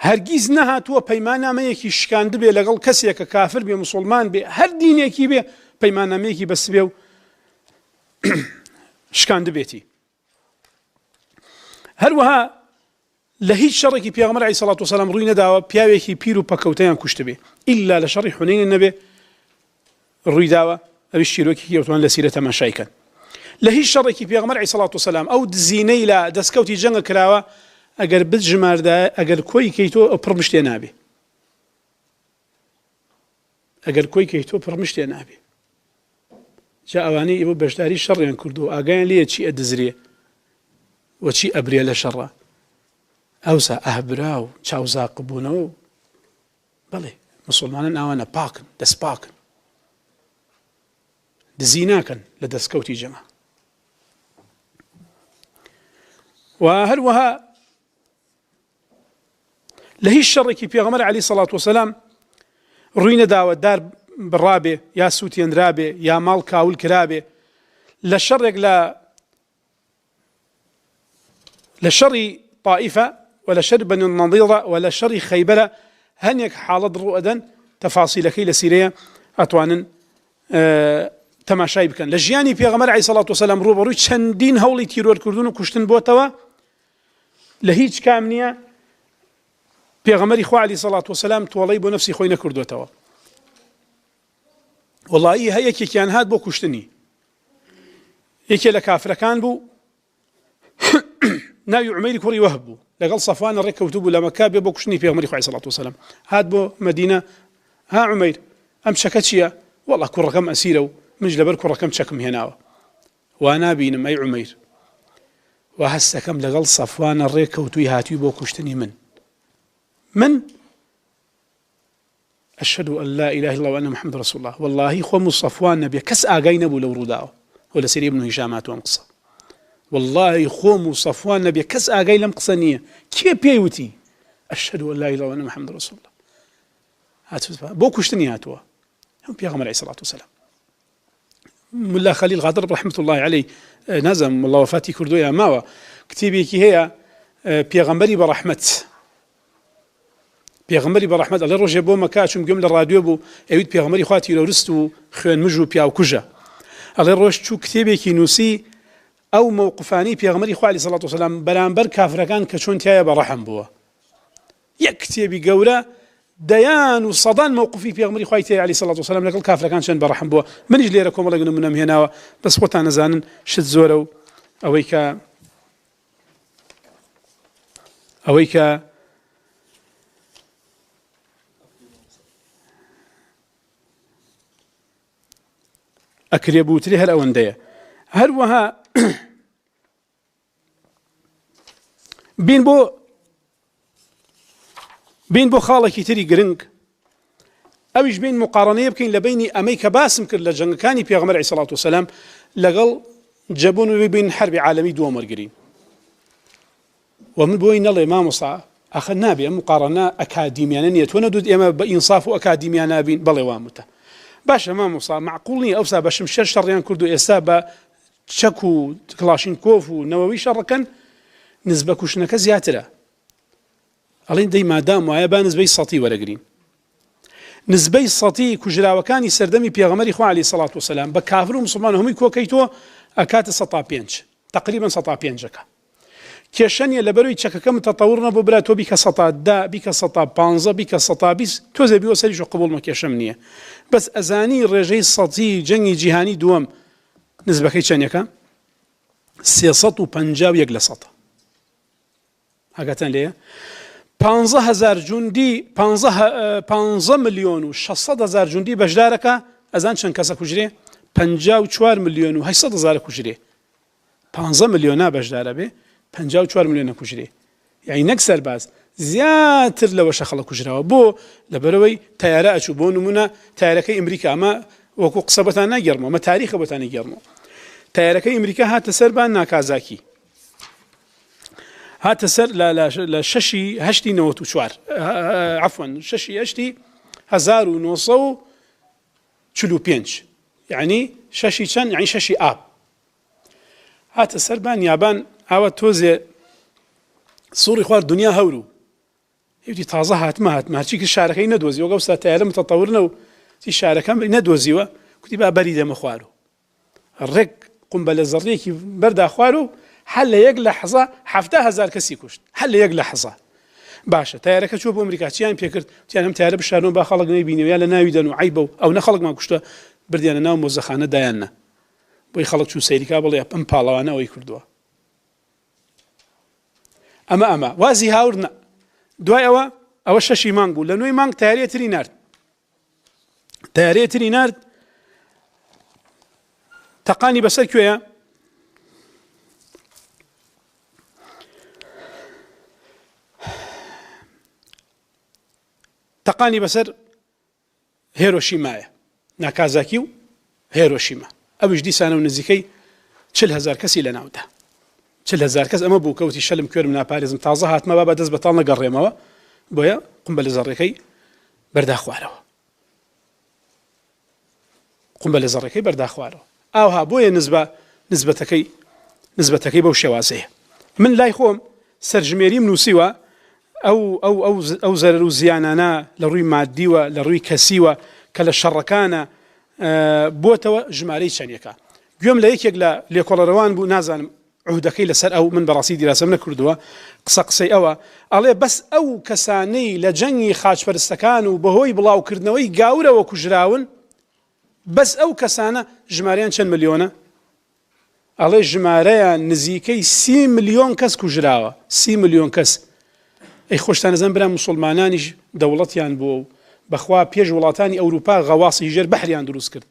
S2: هەرگیز نەهاتووە پەیماننامەیەکی شکاند بێ لەگەڵ کەسێکە کافر بێ مسلمان بێ هەر دینێکی بێ پەیماننامەیەکی بەست بێ و شکاند بێتی هەروەها لە هیچ شەڕێکی پێغەمبەر عەلەیهی سەڵات وسەلام ڕووی نەداوە پیاوێکی پیر و پەکەوتەیان کوشت بێ ئیلا لە شەڕی حونەین نەبێ ڕووی داوە ئەویش شیرۆکی ئەوتوان لە سیرە تەماشای کەن لە هیچ شەڕێکی پێغەمبەر عەلەیهی سەڵات وسەلام ئەو دزینەی لە دەستکەوتی جەنگە کراوە ئەگەر بژماردایە ئەگەر کۆی کەیتۆ ئەو پڕ مشتێ نابێ ئەگەر کۆی کەیتۆ پڕ مشتێ نابێ جا ئەوانەی ئێوە بەشداری شەڕیان کردو ئاگایان لێیە چی ئەدزرێ و چی ئەبرێ لە شەڕە ئەوسا ئەهبرا و چاوزاق بوونەوە بەڵێ مسلمانان ئاوانە پاکن دەست پاکن دزی ناکەن لە دەستکەوتی جەمە و هەروەها لە هیچ شەڕێکی پێغەمبەر عەلەیهی سەڵات وسەلام ڕووی نەداوە دار بڕابێ یا سووتێنرابێ یا ماڵ کاول کرابێ لە شەڕێک لە شەڕی طائفە و لە شەر بەنی النەضیرە و لە شەڕی خەیبەرە هەنێک حاڵەت ڕوو ئەدەن تەفاسیلەکەی لە سیرەیە ئەتوانن تەماشای بکەن لە ژیانی پێغەمبەر عەلەیهی سەڵات وسەلام ڕووبەڕووی چەندین هەوڵی تیرۆرکردن و کوشتن بۆتەوە لە هیچ کام نییە پێغەمبەری خوا عەلەیهی سەڵات وسەلام تۆڵەی بۆ نەفسی خۆی نەکردوێتەوە وەڵڵاهی هەیەکێکیان هات بۆ کوشتنی یەکێ لە کافرەکان بوو ناوی عومەیری کوڕی وەهب بوو لەگەڵ سەفوانە ڕێککەوتوو بوو لە مەککا بێ بۆ کوشتنی پێغەمبەری خوا عەلەیهی سەڵات وسەلام هات بۆ مەدینە ها عومەیر ئەم شەکە چییە وەڵڵا کوڕەکەم ئەسیرە و منش لەبەر کوڕەکەم چەکم هێناوە وا نابینم ئەی عومەیر و هەستەکەم لەگەڵ سەفوانە ڕێککەوتووی هاتووی بۆ کوشتنی من أشهد أن لا إله إلا الله وأن محمد رسول الله والله خو صفوان نبي كس آجين أبو لو رداو ولا سيري ابن هشامات ومقصة والله خو صفوان نبي كس آجين لم قصنية كيف بيوتي أشهد أن لا إله إلا الله وأن محمد رسول الله هاتوا بوكشتني هاتوا هم بيغمر عليه الصلاة والسلام ملا خليل غادر رحمة الله عليه نزم الله وفاتي كردو يا ماوا كتيبي كي هي بيغمبري برحمة پێغەمبەری بەڕەحمەت ئەڵێ ڕۆژێ بۆ مەکا چوم گوێم لە ڕادیۆ بوو ئەویت پێغەمبەری خوا تیرۆریست و خوێن مژ و پیاو کوژە ئەڵێ ڕۆژ چوو کتێبێکی نووسی ئەو مووقفانی پێغەمبەری خوا عەلەیهی سەڵات وسەلام بەرامبەر کافرەکان کە چۆن تایە بەڕەحم بووە یەک کتێبی گەورە دەیان و سەدان مووقفی پێغەمبەری خوای تێ عەلەیهی سەڵات وسەلام لەگەڵ کافرەکان چەند بەڕەحم بووە منیش لێرە کۆمەڵێک نمونەم هێناوە بەس خۆتان نەزانن شت زۆرە و ئەوەی کە ئەکرێ بوتری هەر ئەوەندەیە هەروەها بین بۆ خاڵێکی تری گرنگ ئەویش بین مقارنەیە بکەین لە بینی ئەمەی کە باسم کرد لە جەنگەکانی پێغەمبەر عەلەیهی سەڵات وسەلام لەگەڵ جەبوون و بین حەربی عالەمی دووەم وەرگرین ومن بۆی نەڵێ مامۆستا ئەخە نابێ ئەم مقارەنە ئەکادیمیانە نییە تۆ نەدوت ئێمە بە ئینساف و ئەکادیمیان نابین بەڵێ وامتە باشە مامۆستا معقوڵ نییە ئەوسا بە شمشێر شەڕیان کرد و ئێستا بە چەک و کلاشینکۆف و نەوەوی شەڕەکەن نسبە کوشتنەکە زیاترە ئەڵێن دەی مادام وایە با نسبەی سەتی وەرەگرین نسبەی سەتی کوژراوەکانی سەردەمی پێغەمبەری خوا عەلەیهی سەڵات وسەلام بە کافر و موسڵمان هەمووی کۆکەیتەوە ئەکاتە 105 تقریبا 105ەکە کێشەنیە لەبەرەوەی چەکەکە متەتەوڕ نەبوو برا تۆ بیکە 110 بیکە 115 بیکە 120 تۆزێ بیوە سەریشە قبوڵمە کێشەم نییە بەس ئەزانی ڕێژەی سەتی جەنگی جیهانی دووەم نسبەکەی چەندێکە 351 لە 100 ئاگاتان لێیە 15,000 جوندی 15 ملیۆن و 600,000 جوندی بەشدارەکە ئەزان چەند کەسە کوژرێ 54 ملیۆن و 800,000 کوژرێ 15 ملیۆنا بەشدارە بێ 54 ملیۆنە کوژرێ یعنی نەک سەرباز زیاتر لەوەشە خەڵک کوژراوە بۆ لەبەرەوەی تایارە ئەچوو بۆ نمونە تایارەکەی ئەمریکا ئەمە وەکو قسە بەتان ناگەڕمەوە ئەمە تاریخە بەتان نەگەڕمەوە تایارەکەی ئەمریکا هاتە سەر بان ناکازاکی هاتە سەر لە 6/8/94 عەفوەن 6/8/1945 یعنی 6 چەند یعنی 6 ئاب هاتە سەر بان یابان ئاوە تۆزێ سوڕی خوارد دنیا هەورو هێوتی تازە هاتمە هەرچی کرد شارەکەی نەدۆزی وەگە ئەوستا تایارە متەتەوڕنە و تی شارەکەم نەدۆزیوە کوتی با بەری دەمە خوار و ڕێک قومبەلە زەڕیەکی بەردا خوار و هەر لە یەک لەحزە 70,000 کەسی کوشت هەر لە یەک لەحزە باشە تایارەکە چوە بۆ ئەمریکا چیان پێکرد تیان ئەم تایارە بشارنەوە با خەڵک نەیبینێ یا لە ناوی دەن و عیبە و ئەو نە خەڵکمان کوشتە بردیانە ناو مۆزەخانە دایانە بۆی خەڵک چوو سەیریکا بڵێ ئەم پاڵەوانە ئەوەی کردووە ئەمە وازی هاور نە دوای ئەوە 6 مانگ بوو لە 9 مانگ تایارەتری نارد تەقانی بەسەر کوێیە تەقانی بەسەر هێرۆشیمایە ناکازاکی و هێرۆشیما ئەوش دیسانە و نزیکەی 40,000 کەسی لە ناودا 40,000 کەس ئەمە بوو کەوتی شەلم کوێرم ناپارێزم تازە هاتمە با بەدەست بەتاڵ نەگەڕێمەوە بۆیە قومبەلە زەڕێکەی بەرداخوارەوە ئاوها بۆیە نسبەتەکەی بەو شێوازەیە من لای خۆم سەرژمێریم نووسیوە ئەو زەرەر و زیانانە لە ڕووی مادیوە لە ڕووی کەسیوە کە لە شەڕەکانە بۆتەوە ژمارەی چەندێکە گوێم لە یەکێک لە لێکۆڵەرەوان بوو نازانم عهودەکەی لەسەر ئەو من بەڕاستی دیراسەم نەکردووە قسەی ئەوە ئەڵێ بەس ئەو کەسانەی لە جەنگی خاچپەرستەکان و بەهۆی بڵاوکردنەوەی گاورەوە کوژراون بەس ئەو کەسانە ژمارەیان چەند ملیۆنە ئەڵێ ژمارەیان نزیکەی 30 ملیۆن کەس کوژراوە 30 ملیۆن کەس ئەی خۆشتان نەزان برا موسڵمانانیش دەوڵەتیان بووە و بەخوا پێش وڵاتانی ئەوروپا غەواسی ژێر بەحریان دروست کرد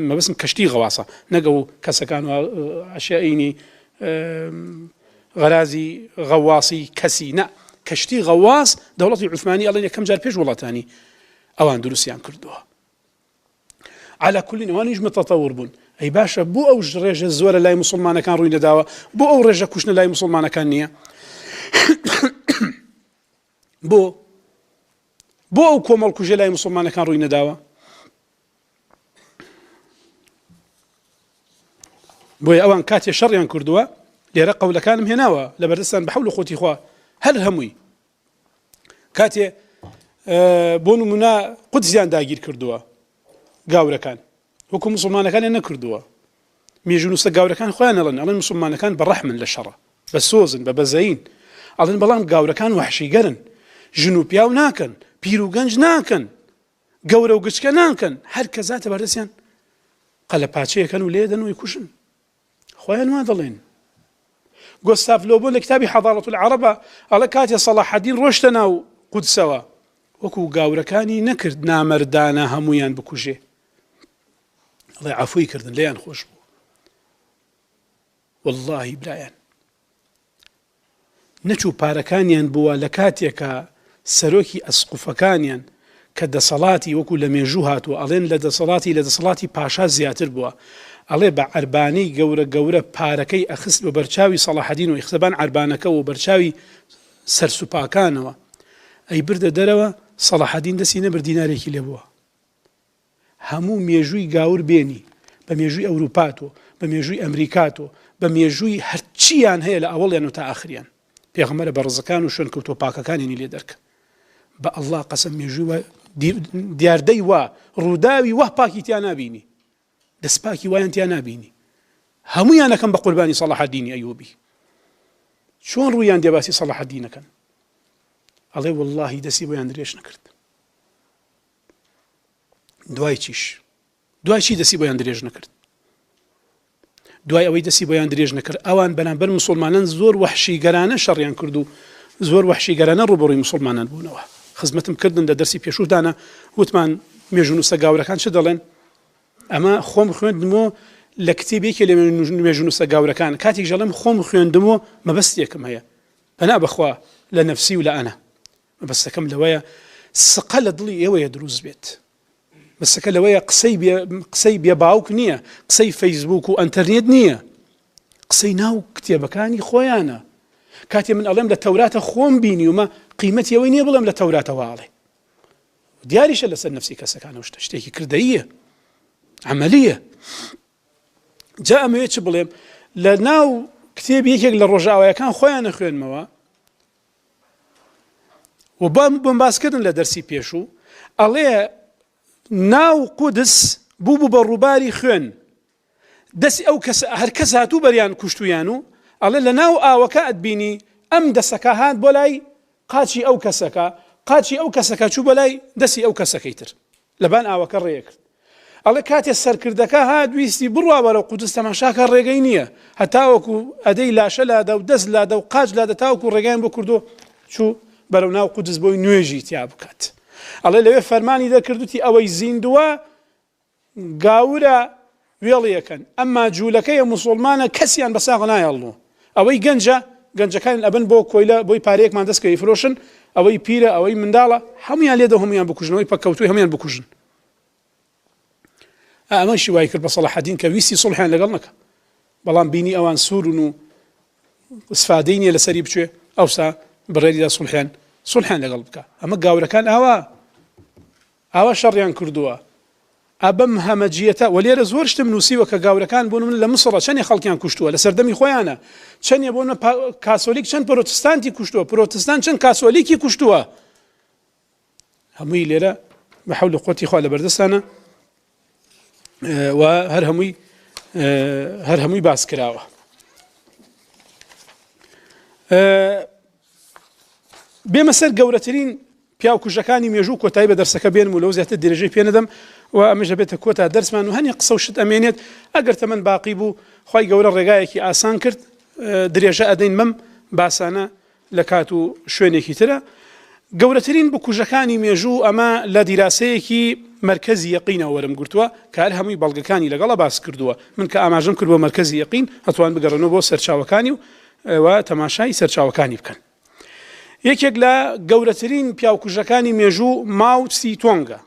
S2: مەبەستم کەشتی غەواسە نەگە و کەسەکان و عەشایینی غەرازی غەواسی کەسی نە کەشتی غەواس دەوڵەتی عوسمانی ئەڵێن یەکەم جار پێش وڵاتانی ئەوان دروستیان کردووە على كل نوانیش متەتەوڕ بوون ئەی باشە بۆ ئەو ڕێژە زۆرە لای موسڵمانەکان ڕووی نەداوە بۆ ئەو ڕێژە کوشتنە لای موسڵمانەکان نییە بۆ ئەو کۆمەڵ کوژە لای موسڵمانەکان ڕووی نەداوە بۆیە ئەوان کاتێ شەڕیان کردووە لێرە قەولەکانم هێناوە لە بەردەستان بە حەول و خۆتی خوا هەر هەمووی کاتێ بۆ نمونە قودسیان داگیر کردووە گاورەکان وەکو موسڵمانەکانیان نەکردووە مێژونووسە گاورەکان خۆیان ئەڵێن موسڵمانەکان بەڕەحمن لە شەڕە بە سۆزن بە بەزەین ئەڵێن بەڵام گاورەکان وەحشیگەرن ژن و پیاو ناکەن پیر و گەنج ناکەن گەورە و گچکە ناکەن هەر کە زاتە بەردەستیان قەلە پاچەیەکەن و لێدەن و کوشن خۆیان وا دەڵێن گۆستاف لۆبۆ لە کتابی حەضارەت العەرەبە ئەڵێ کاتێ سەلاح الدین ڕۆشتە ناو قودسەوە وەکو گاورەکانی نەکرد نامەردانە هەمویان بکوژێ ئەڵێ عەفوی کردن لێیان خۆش بوو واللهی برایان نەچوو پارەکانیان بووە لە کاتێکە سەرۆکی ئەسقوفەکانیان کە دەسەڵاتی وەکو لە مێژوو هاتووە ئەڵێن لە دەسەڵاتی پاشا زیاتر بووە ئەڵێ بە عەربانەی گەورە پارەکەی ئەخست بە بەرچاوی سەلاحەدین و ئیخسەبان عەربانەکە و بەرچاوی سەرسوپاکانەوە ئەی بردە دەرەوە سەلاحەدین دەستی نەبرد دینارێکی لێ بووە هەموو مێژووی گاور بێنی بە مێژووی ئەوروپاتۆ بە مێژووی ئەمریکاتۆ بە مێژووی هەرچیان هەیە لە ئەوڵیان و تا ئاخریان پێغەمبەرە بە ڕزەکان و شوێن کەوتۆ پاکەکانیانی لێ دەرکە بە ئەڵڵا قەسەم مێژووی دیاردەی وا ڕووداوی وە پاکی تیا نابینی دەستپاکی وایان تیا نابینی هەموویانەکەم بە قوربانی سەلاحەدینی ئەیوبی چۆن ڕوویان دێباسی سەلاحەدینەکەن ئەڵێ وەڵڵاهی دەستی بۆیان درێژ نەکرد دوای چی دەستی بۆیان درێژ نەکرد دوای ئەوەی دەستی بۆیان درێژ نەکرد ئەوان بەرامبەر موسڵمانان زۆر وەحشیگەرانە شەڕیان کرد و زۆر وەحشیگەرانە ڕوبەڕووی موسڵمانان بوونەوە خزمەتم کردن لە دەرسی پێشوودانە وتمان مێژونوسە گاورەکان چ دەڵێن ئەمە خۆم خوێندمەوە لە کتێبێکی لە مێژونوسە گاورەکان کاتێک ژەڵێم خۆم خوێندمەوە مەبەستێکم هەیە بەنا بەخوا لە نەفسی و لە ئەنا مەبەستەکەم لەوەیە سقە لە دڵی ئێوەیە دروست بێت بەسەکە لەوەیە قسەی بێ باوک نییە قسەی فەیسبوک و ئەنتەرنێت نییە قسەی ناو کتێبەکانی خۆیانە کاتێ من ئەڵێم لە تەوراتە خۆم بینی ومە قیمەتی ئەوەی نییە بڵێم لە تەوراتەوە ئاڵێ دیاریشە لەسەر نەفسی کەسەکانە شتێکی کردەیە عملیە جا ئەمەوێت چ بڵێم لە ناو کتێب یەکێک لە ڕۆژاوایەکان خۆیان نەخوێنمەوە و بۆم باسکردن لە دەرسی پێشوو ئەڵێ ناو قودس بوو بە ڕووباری خوێن دەستی ئەو کەس هەر کەس هاتوو بەریان کوشتویان و ئەڵێ لە ناو ئاوەکە ئەتبینی ئەم دەسەکە هات بۆ لای قاچی ئەو کەسەکە چوو بە لای دەستی ئەو کەسەکەی تر لەبان ئاوەکە ڕێیە کرد ئەڵێ کاتێ سەرکردەکە هات ویستی بڕوا بەرەو قودس تەماشاکە ڕێگەی نییە هەتاوەکو ئەدەی لاشە لادا و دەست لادا و قاچ لادا تاوەکو ڕێگەیان بۆ کردو چوو بەرەو ناو قودس بۆی نوێژی تیا بکات ئەڵێ لەوێ فەرمانی دەکردوتی ئەوەی زیندووە گاورە وێڵیەکەن ئەمما جوولەکەیە موسڵمانە کەسیان بە ساغ نایەڵنەوە ئەوەی گەنجەکان ئەبن بۆ کۆیلە بۆی پارەیەکمان دەستکەوی فرۆشن ئەوەی پیرە ئەوەی منداڵە هەمویان لێدە هەمویان بکوژنەوەی پەکەوتوی هەمویان بکوژن ئەمەشی وای کرد بە سەلاحەدین کە ویستی سڵحیان لەگەڵ نەکە بەڵام بینی ئەوان سوورن و ئستفادەی نییە لەسەری بچێ ئەوسا بڕێریدا سڵحیان لەگەڵ بکە ئەمە گاورەکان ئاوا شەڕیان کردووە ئەبەم هەمەجیەتە و لێرە زۆر شتم نووسیوە کە گاورەکان بوون من لە مسڕە چەندێ خەڵکیان کوشتووە لە سەردەمی خۆیانە چەندێ بۆنە کاسۆلیک چەند پرۆتستانتی کوشتووە پرۆتستان چەند کاسۆلیکی کوشتووە هەمووی لێرە بە حەول و قووەتی خوا لە بەردەستانە و هەر هەمووی باس کراوە بێمە سەر گەورەترین پیاوکوژەکانی مێژوو کۆتایی بە دەرسەکە بێنم و لەو زیاتر درێژەی پێ نەدەم و ئەمەش دەبێتە کۆتا دەرسمان و هەنی قسە و شت ئەمێنێت ئەگەر تەمەن باقی بوو خی گەورە ڕێگایەکی ئاسان کرد درێژە ئەدەین مەم باسانە لە کات و شوێنێکی ترە گەورەترین بکوژەکانی مێژوو ئەمە لە دیراسەیەکی مرکزی یەقینەوە وەرم گرتووە کە هەر هەمووی بەڵگەکانی لەگەڵە باس کردووە من کە ئاماژەم کرد بۆ مرکزی یەقین هەتوان بگەڕێنەوە بۆ سەرچاوەکانی و تەماشای سەرچاوەکانی بکەن یەکێک لە گەورەترین پیاوکوژەکانی مێژوو ماو تسی تۆنگە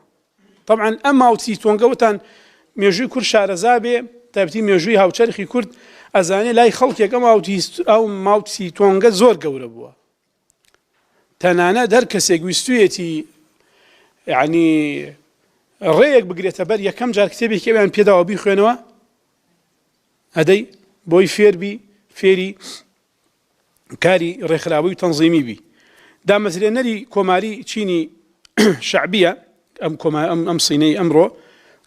S2: طبعا ئەم ماو تسی تۆنگە وتان مێژووی کورد شارەزا بێ تایبەتی مێژووی هاوچەرخی کورد ئەزانێ لای خەڵکێک ئەو ماو تسی تۆنگە زۆر گەورە بووە تەنانە دەر کەسێک ویستویەتی یعنی ڕێیەک بگرێتە بەر یەکەم جار کتێبێکی ئەویان پێداوە بیخوێنەوە ئەدەی بۆی فێری کاری ڕێکخراوی و تەنزیمی بی دامەزرێنەری کۆماری چینی شعبیە ئەم سینەی ئەمڕۆ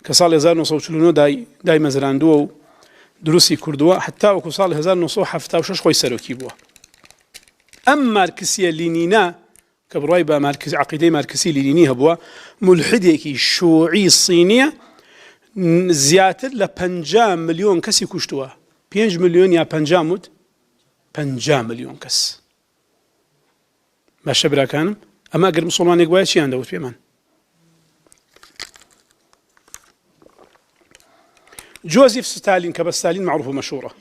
S2: کە ساڵی 1949 دای مەزراندووە و دروستی کردووە حتا وەکو ساڵی 1976 خۆی سەرۆکی بووە ئەم مارکسیە لینینە کە بڕای بە عەقیدەی مارکسی لینینی هەبووە مولحدێکی شوعی سینیە زیاتر لە 50 ملیۆن کەسی کوشتووە 5 ملیۆن یا 50 وت 50 ملیۆن کەس باشە براکانم ئەمە ئەگەر موسڵمانێک وایە چیان دەوت پێمان جۆزیف ستالین کە بە ستالین معروف و مەشهوڕە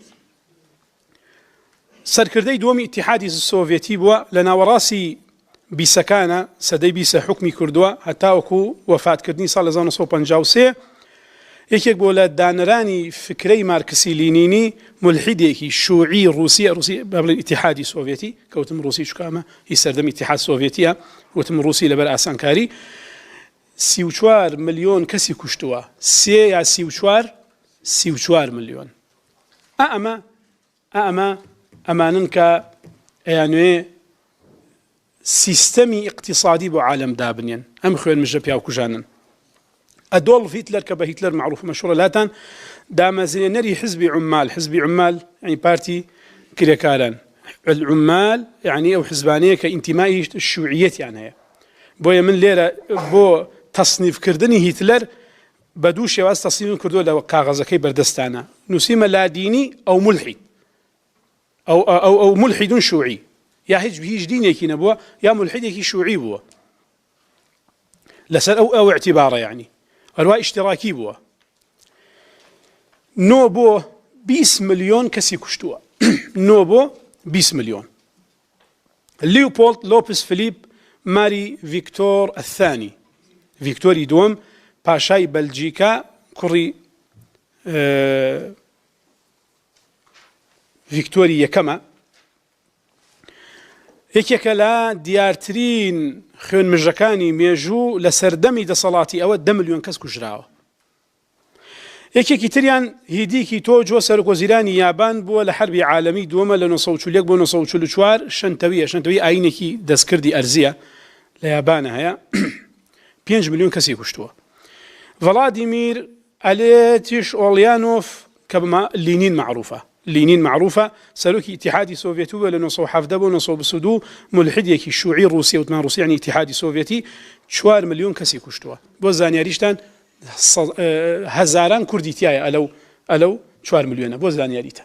S2: سەرکردەی دووەمی ئیتیحادی سۆڤێتی بووە لە ناوەڕاستی بیسەکانە سەدەی بیسە حکمی کردووە هەتاوەکو وەفاتکردنی ساڵ 1953 یەکێک بۆ لە دانەرانی فکرەی مارکسی لینینی ملحیدێکی شوعی رووسیا با بڵێن ئیتیحادی سۆڤێتی کەوتم ڕووسی چکامە هی سەردەمی ئیتیحاد سۆڤێتیە وتم ڕووسی لەبەر ئاسانکاری 34 ملیۆن کەسی کوشتووە 3 یا 34 ملیۆن ئەمانن کە ئەیانوێ سیستەمی اقتصادی بۆ عالم دابنێن ئەم خوێن مژە پیاوکوژانن ئەدۆڵف هیتلەر کە بە هیتلەر معروف مەشهوورە لاتان دامەزرێنەری حزبی عمال يعني پارتی کرێکاران العمال يعني ئەو حزبانەیە کە ئینتیمای شوعیەتیان هەیە بۆیە من لێرە بۆ تەصنیفکردنی هیتلەر بە دوو شێواز تەصنیفم کردووە لە کاغەزەکەی بەردەستانە نووسیمە لادینی ئەو ملحید ئەو ملحیدون شوعی یا هیچ دینێکی نەبووە یا ملحیدێکی شوعی بووە لەسەر ئەو اعتیبارە يعني هەروە ئیشتراکی بووە 9 بۆ 20 ملیۆن کەسی کوشتووە 9 بۆ 20 ملیۆن لیوپۆلد لۆپس فلیپ ماری ڤیکتۆر الثانی ڤیکتۆری دووەم پاشای بەلجیکا کوڕی ڤیکتۆری یەکەمە یەکێکە لە دیارترین خوێن مژەکانی مێژوو لە سەردەمی دەسەڵاتی ئەوە 10 ملیۆن کەس کوژراوە یەکێکی تریان هیدیکی تۆجۆ سەرۆکوەزیرانی یابان بووە لە حربی عالەمی دووەمە لە 1940 بۆ 1944 شەنتەوی ئاینێکی دەستکردی ئەرزیە لە یابانە هەیە 5 ملیۆن کەسی کوشتووە ڤڵادیمیر ئەلێتیش ئۆڵیانۆف کە بە لینین معروفە سەرۆکی ئیتیحادی سۆڤێتی بووە لە 1970 بۆ 1922 ملحیدێکی شوعی ڕووسیا وتمان ڕووسی یعنی ئیتیحادی سۆڤێتی 4 ملیۆن کەسی کوشتووە بۆ زانیاریشتان هەزاران کوردی تایە ئەلەو 4 ملیۆنە بۆ زانیاریتە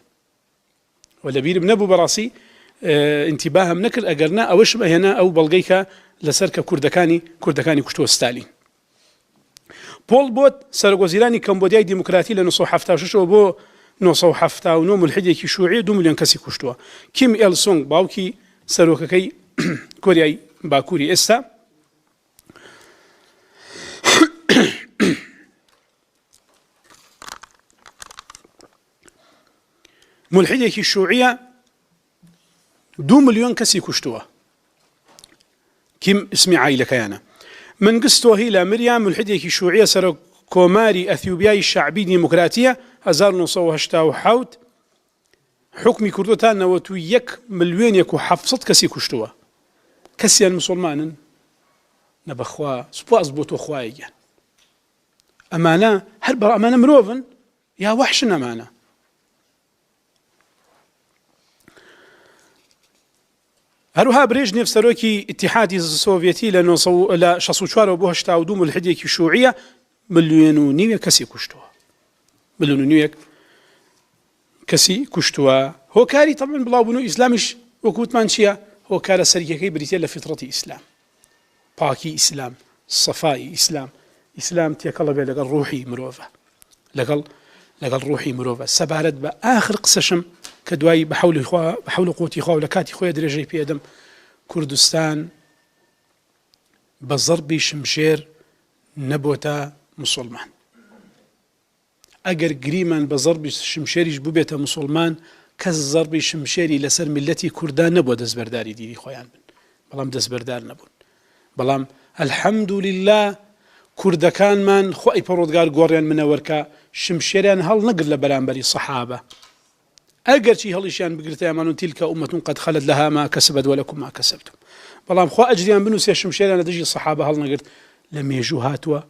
S2: و لە بیرم نەبوو بەڕاستی ئینتیباهم نەکرد ئەگەرنا ئەوەشم ئەهێنا ئەو بەڵگەی کە لەسەر کە کوردەکانی کوشتووە ستالین پۆڵ بۆت سەرۆکوەزیرانی کەمبۆدیای دیموکراتی لە 1976 بۆ 1979 ملحیدێکی شوعی 2 ملیۆن کەسی کوشتووە کیم ئێل سۆنگ باوکی سەرۆکەکەی کۆریای باکووری ئێستا ملحیدێکی شوعیە 2 ملیۆن کەسی کوشتووە کیم اسمی عایلەکەیانە منگستۆ هیلا مریام ملحیدێکی شوعیە سەرۆک کۆماری ئەثیوبیای شعبی دیموکراتیە 1970 حکمی کردوتان 91 ملیۆن و 700 کەسی کوشتووە کەسیان مسلمانن نەبەخوا سوپاس بۆ تۆ خوایەگیان ئەمانە هەر بەڵام ئەمانە مرۆڤن یا وەحشن ئەمانە هەروها برێژنێف سەرۆکی ئیتیحادی سۆڤێتی لە 64 بۆ 82 ملحیدێکی شوعیە 1.5 ملیۆن کەسی کوشتووە 1.5 ملیۆن کەسی کوشتووە هۆکاری تەمەن بڵاوبوون و ئیسلامیش وەکوتمان چییە هۆکارە سەرکیەکەی بریتە لە فیترەتی ئیسلام پاکی ئیسلام سەفای ئیسلام تێکەڵە بێ لەگەڵ ڕوحی مرۆڤە لەگەڵ ڕوحی مرۆڤە سەبارەت بە ئاخر قسەشم کە دوایی بە حەول و قوتی خوا و لە کاتی خۆی درێژەی پێدەم کوردستان بە زەربی شمشێر نەبووتە مسلمان ئەگەر گریمان بە زەربی شمشێریش بووبێتە مسلمان کەس زەربی شمشێری لەسەر میلەتی کوردان نەبووە دەستبەرداری دیری خۆیان بن بەڵام دەستبەردار نەبوون بەڵام الحەمدولله کوردەکانمان خۆی پەرۆدگار گۆڕیان منەوەرکە شمشێریان هەڵ نەگرت لە بەرامبەری سەحابە ئەگەرچی هەڵیشیان بگرتەیەمان و تیلکە ئومەتون قەد خەلت لەها ما کەسبەت وەلەکوم ما کەسەبتم بەڵام خوا ئەجریان بنووسێ شمشێریان لە دژی سەحابە هەڵ نەگرت لە مێژوو هاتووە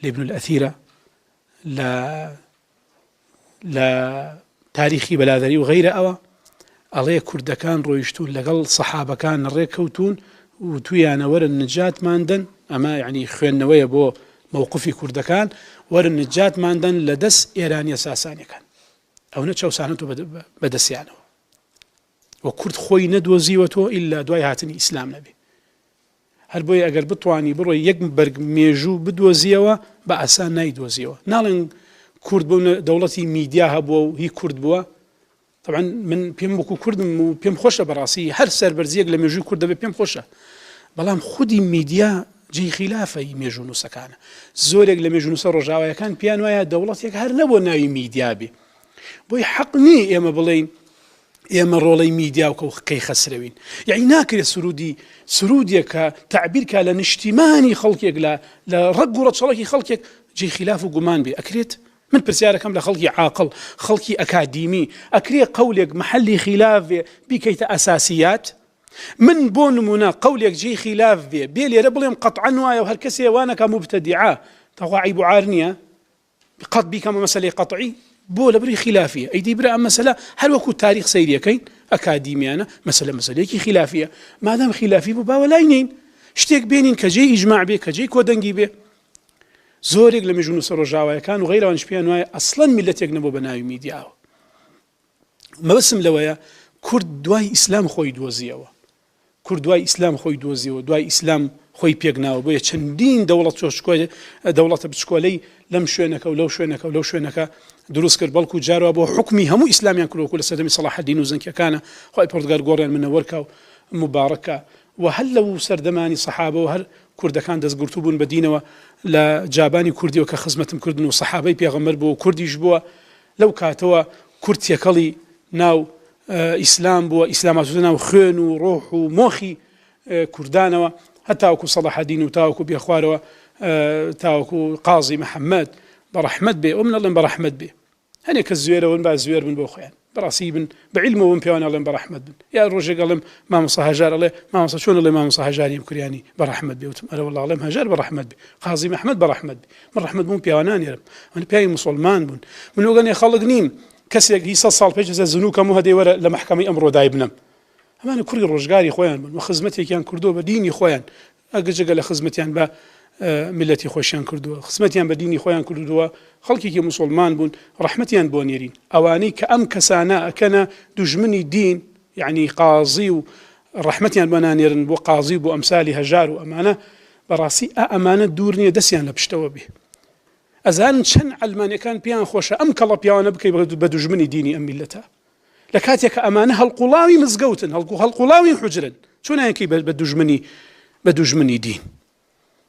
S2: لە ئیبن الئەثیرە لە تاریخی بەلادەری و غەیرە ئەوە ئەڵێ کوردەکان ڕۆیشتون لەگەڵ سەحابەکان ڕێکەوتون و تویانە وەرن نجاتماندن ئەمە یعنی خوێندنەوەیە بۆ مووقفی کوردەکان وەرن نجاتماندن لە دەست ئێرانیە ساسانیەکان ئەو نە چاوسانن تۆ بەدەستیانەوە و کورد خۆی نەدۆزیوەتەوە ئیلا دوای هاتنی ئیسلام نەبێ هەر بۆیە ئەگەر بتوانی بڕۆی یەک بەرگ مێژوو بدۆزیەوە بە ئاسان نایدۆزیەوە ناڵێن کورد بوون دەوڵەتی میدیا هەبووە و هی کورد بووە طبعا من پێم وەکو کوردم و پێم خۆشە بەڕاستی هەر سەربەرزیەک لە مێژووی کورد دەبێت پێم خۆشە بەڵام خودی میدیا جێی خلافەی مێژوونووسەکانە زۆرێک لە مێژوونووسە ڕۆژاوایەکان پیان وایە دەوڵەتێک هەر نەبووە ناوی میدیا بێ بۆی حەق نییە ئێمە بڵێین ئێمە ڕۆڵەی میدیا و کەی خەسرەوین یعنی ناکرێت سرودێک کە تعبیرکە لە نیشتیمانی خەڵکێک لە ڕەگ و ڕەچەڵێکی خەڵکێک جێی خلاف و گومان بێ ئەکرێت من پرسیارەکەم لە خەڵکی عاقڵ خەڵکی ئەکادیمی ئەکرێ قەولێک محلی خلاف بێ بیکەیتە ئەساسیات من بۆ نمونە قەولێک جێی خلاف بێ لێرە بڵێم قەطعەن وایە و هەر کەسێ وانەکە مبتەدیعە تەوا عیب و عار نییە قەت بیکەمە مەسەلەی قەطعی بۆ لەبری خلافیە ئەیدی برا ئەم مەسەلە هەر وەکو تاریخ سەیریەکەین ئەکادیمیانە مەسەلەیەکی خلافیە مادام خلافی بوو باوە لای نین شتێک بێنین کە جێی ئیجماع بێ کە جێی کۆدەنگی بێ زۆرێک لە مێژوونووسە ڕۆژاوایەکان و غەیرەوانش پێیان وایە ئەسڵەن میلەتێک نەبوو بە ناوی میدیاوە مەبەسم لەوەیە کورد دوای ئیسلام خۆی دۆزیەوە دوای ئیسلام خۆی پێکناوە بۆیە چەندین دەوڵەتە بچکۆلەی لەم شوێنەکە و لەو شوێنەکە دروست کرد بەڵکو جارەوە بۆ حکمی هەموو ئیسلامیان کردوەکو لە سەردەمی سەلاح الدین و زەنکیەکانە خۆی پۆرتگال گۆڕیان منەوەرکە و مبارەکە و هەر لەو سەردەمانی سەحابە و هەر کوردەکان دەستگرتوو بوون بە دینەوە لە جابانی کوردیەوە کە خزمەتم کردن و سەحابەی پێغەمبەر بوو و کوردیش بووە لەو کاتەوە کورد تێکەڵی ناو ئیسلام بووە ئیسلاماتوتە ناو خوێن و ڕۆح و مۆخی کوردانەوە هەتاوەکو سەلاح الدین و تاوەکو بێخوارەوە تاوەکو قازی محەممەد بەڕەحمەت بێ و منەڵێن بەڕەحمەت بێ هەنێک کە زوێرەون با زوێر بن بۆ خۆیان بەڕاستی بن بەعیلمەوە پیاوانەڵێن بەڕەحمەت بن یا ڕۆژێک ئەڵێم مامۆستا هەژار ئەڵێ مامۆستا چۆن ئەڵێ مامۆستا هەژاری کوریانی بەڕەحمەت بێ وتم ئەرە وەڵڵا ئەڵێم هەژار بەڕەحمەت بێ قازی محەممەد بەڕەحمەت بێ من ڕەحمەت بووم پیاوانانێرم من پیاوی موسڵمان بوون من وەگەنێ خەڵک نیم کەسێک 100 ساڵ پێش زنووکەم و هەدەی وەرە لە محکەمەی ئەمڕۆ دای بنم ئەمانە کوڕی ڕۆژگاری خۆیان بن و خزمەتێکیان کردووە بە دینی خۆیان ئەگەر لە خزمەتیان بە ملەتی خۆشیان کردووە خزمەتیان بە دینی خۆیان کردووە خەڵکێکی موسڵمان بوون ڕەحمەتیان بۆ نێرین ئەوانەی کە ئەم کەسانە ئەکەنە دوژمنی دین یعنی قازی و ڕەحمەتیان بۆ نانێرن بۆ قازی بۆ ئەمسالی هەژار و ئەمانە بەڕاستی ئەمانە دوور نییە دەستیان لە پشتەوە بێ ئەزانن چەند ئەلمانیەکان پێیان خۆشە ئەم کەڵە پیاوانە بکەی بە دوژمنی دینی ئەم میلەتە لە کاتێک کە ئەمانە هەڵقوڵاوی مزگەوتن هەڵقوڵاوی حوجرن چۆن یانکەی بە دوژمنی دین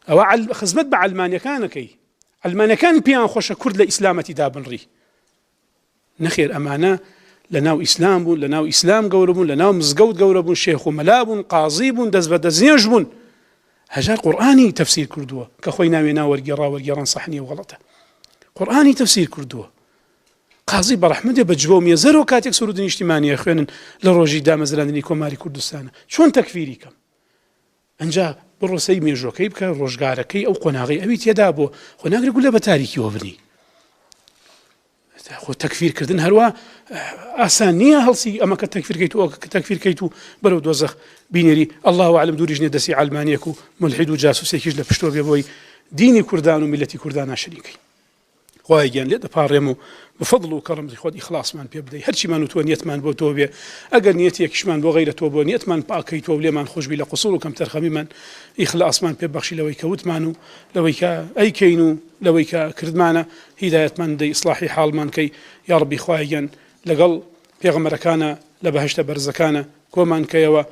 S2: ئەوە خزمەت بە ئەلمانیەکانەکەی ئەلمانیەکان پێیان خۆشە کورد لە ئیسلامەتی دابنڕی نەخێر ئەمانە لە ناو ئیسلام بوون لە ناو ئیسلام گەورە بوون لە ناو مزگەوت گەورە بوون شێخ و مەلا بوون قازی بوون دەست بە دەستێنج بوون هەژار قورئانی تەفسیر کردووە کە خۆی ناوێ وەرگێڕان سەحنیە و غەڵەتە قورئانی تەفسیر کردووە قازی بەڕەحمەتێ بە جوە و میێزەرەوە کاتێک سرود نیشتیمانیە خوێنن لە ڕۆژی دامەزراندنی کۆماری کوردستانە چۆن تەکفیری کەم ئەنجا بڕۆسەی مێژۆکەی بکە ڕۆژگارەکەی ئەو قۆناغی ئەوی تێدا بۆ خۆ ناگرێت گولە بە تاریکیەوە بنی خۆ تەکفیرکردن هەروە ئاسان نییە هەڵسی ئەمە کە تەکفیرکەیت و بەرەو دۆزەخ بینێری الله ئەعلەم دووریش نیە دەستی عەلمانیەک و مولحید و جاسوسێکیش لە پشتۆ بێ بۆی دینی کوردان و میلەتی کوردان ناشریکەی خوای گیان لێ دەپاڕێم و بفضل و کەڕەمزی خۆت ئیخلاسمان پێ بدەی هەرچیمان و تۆ نیەتمان بۆ تۆ بێ ئەگەر نیەتێکیشمان بۆ غەیرە تۆ بۆ نیەتمان پاکەیتەوە و لێمان خۆشبی لە قوسوڵ و کەم تەرخەمیمان ئیخلاسمان پێ بەخشی لەوەی کەوتمان و لەوەی کە ئەیکەین و لەوەی کە کردمانە هیدایەتمان دەی ئیسلاحی حاڵمان کەی یا ڕەبی خوای گیان لەگەڵ پێغەمبەرەکانە لە بەهەشتە بەرزەکانە کۆمان کەیەوە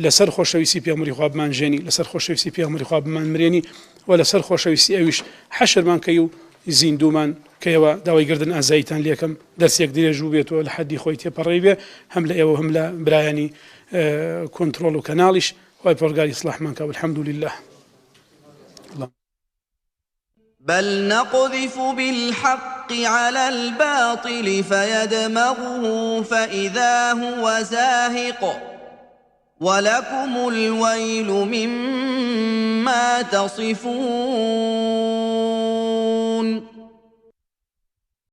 S2: لەسەر خۆشەویستی پێغەمبەری خوا بمانژێنی لەسەر خۆشەویستی پێغەمبەری خوا بمانمرێنی و لەسەر خۆشەویستی ئەویش حەشرمان کەی و زیندومان کەیەوە داوای گردن ئازاییتان لێکم دەستێک درێژوو بێتەوە لە حەدی خۆی تێپەڕێی بێ هەم لە ئێوە هەم لە برایانی کۆنتڕۆڵ و کەناڵیش خۆی پۆرگاری ئیسلاحمان کە والحەمد لله
S1: بل نقذف بالحق على الباطل فيدمغه فإذا هو زاهق ولكم الويل مما تصفون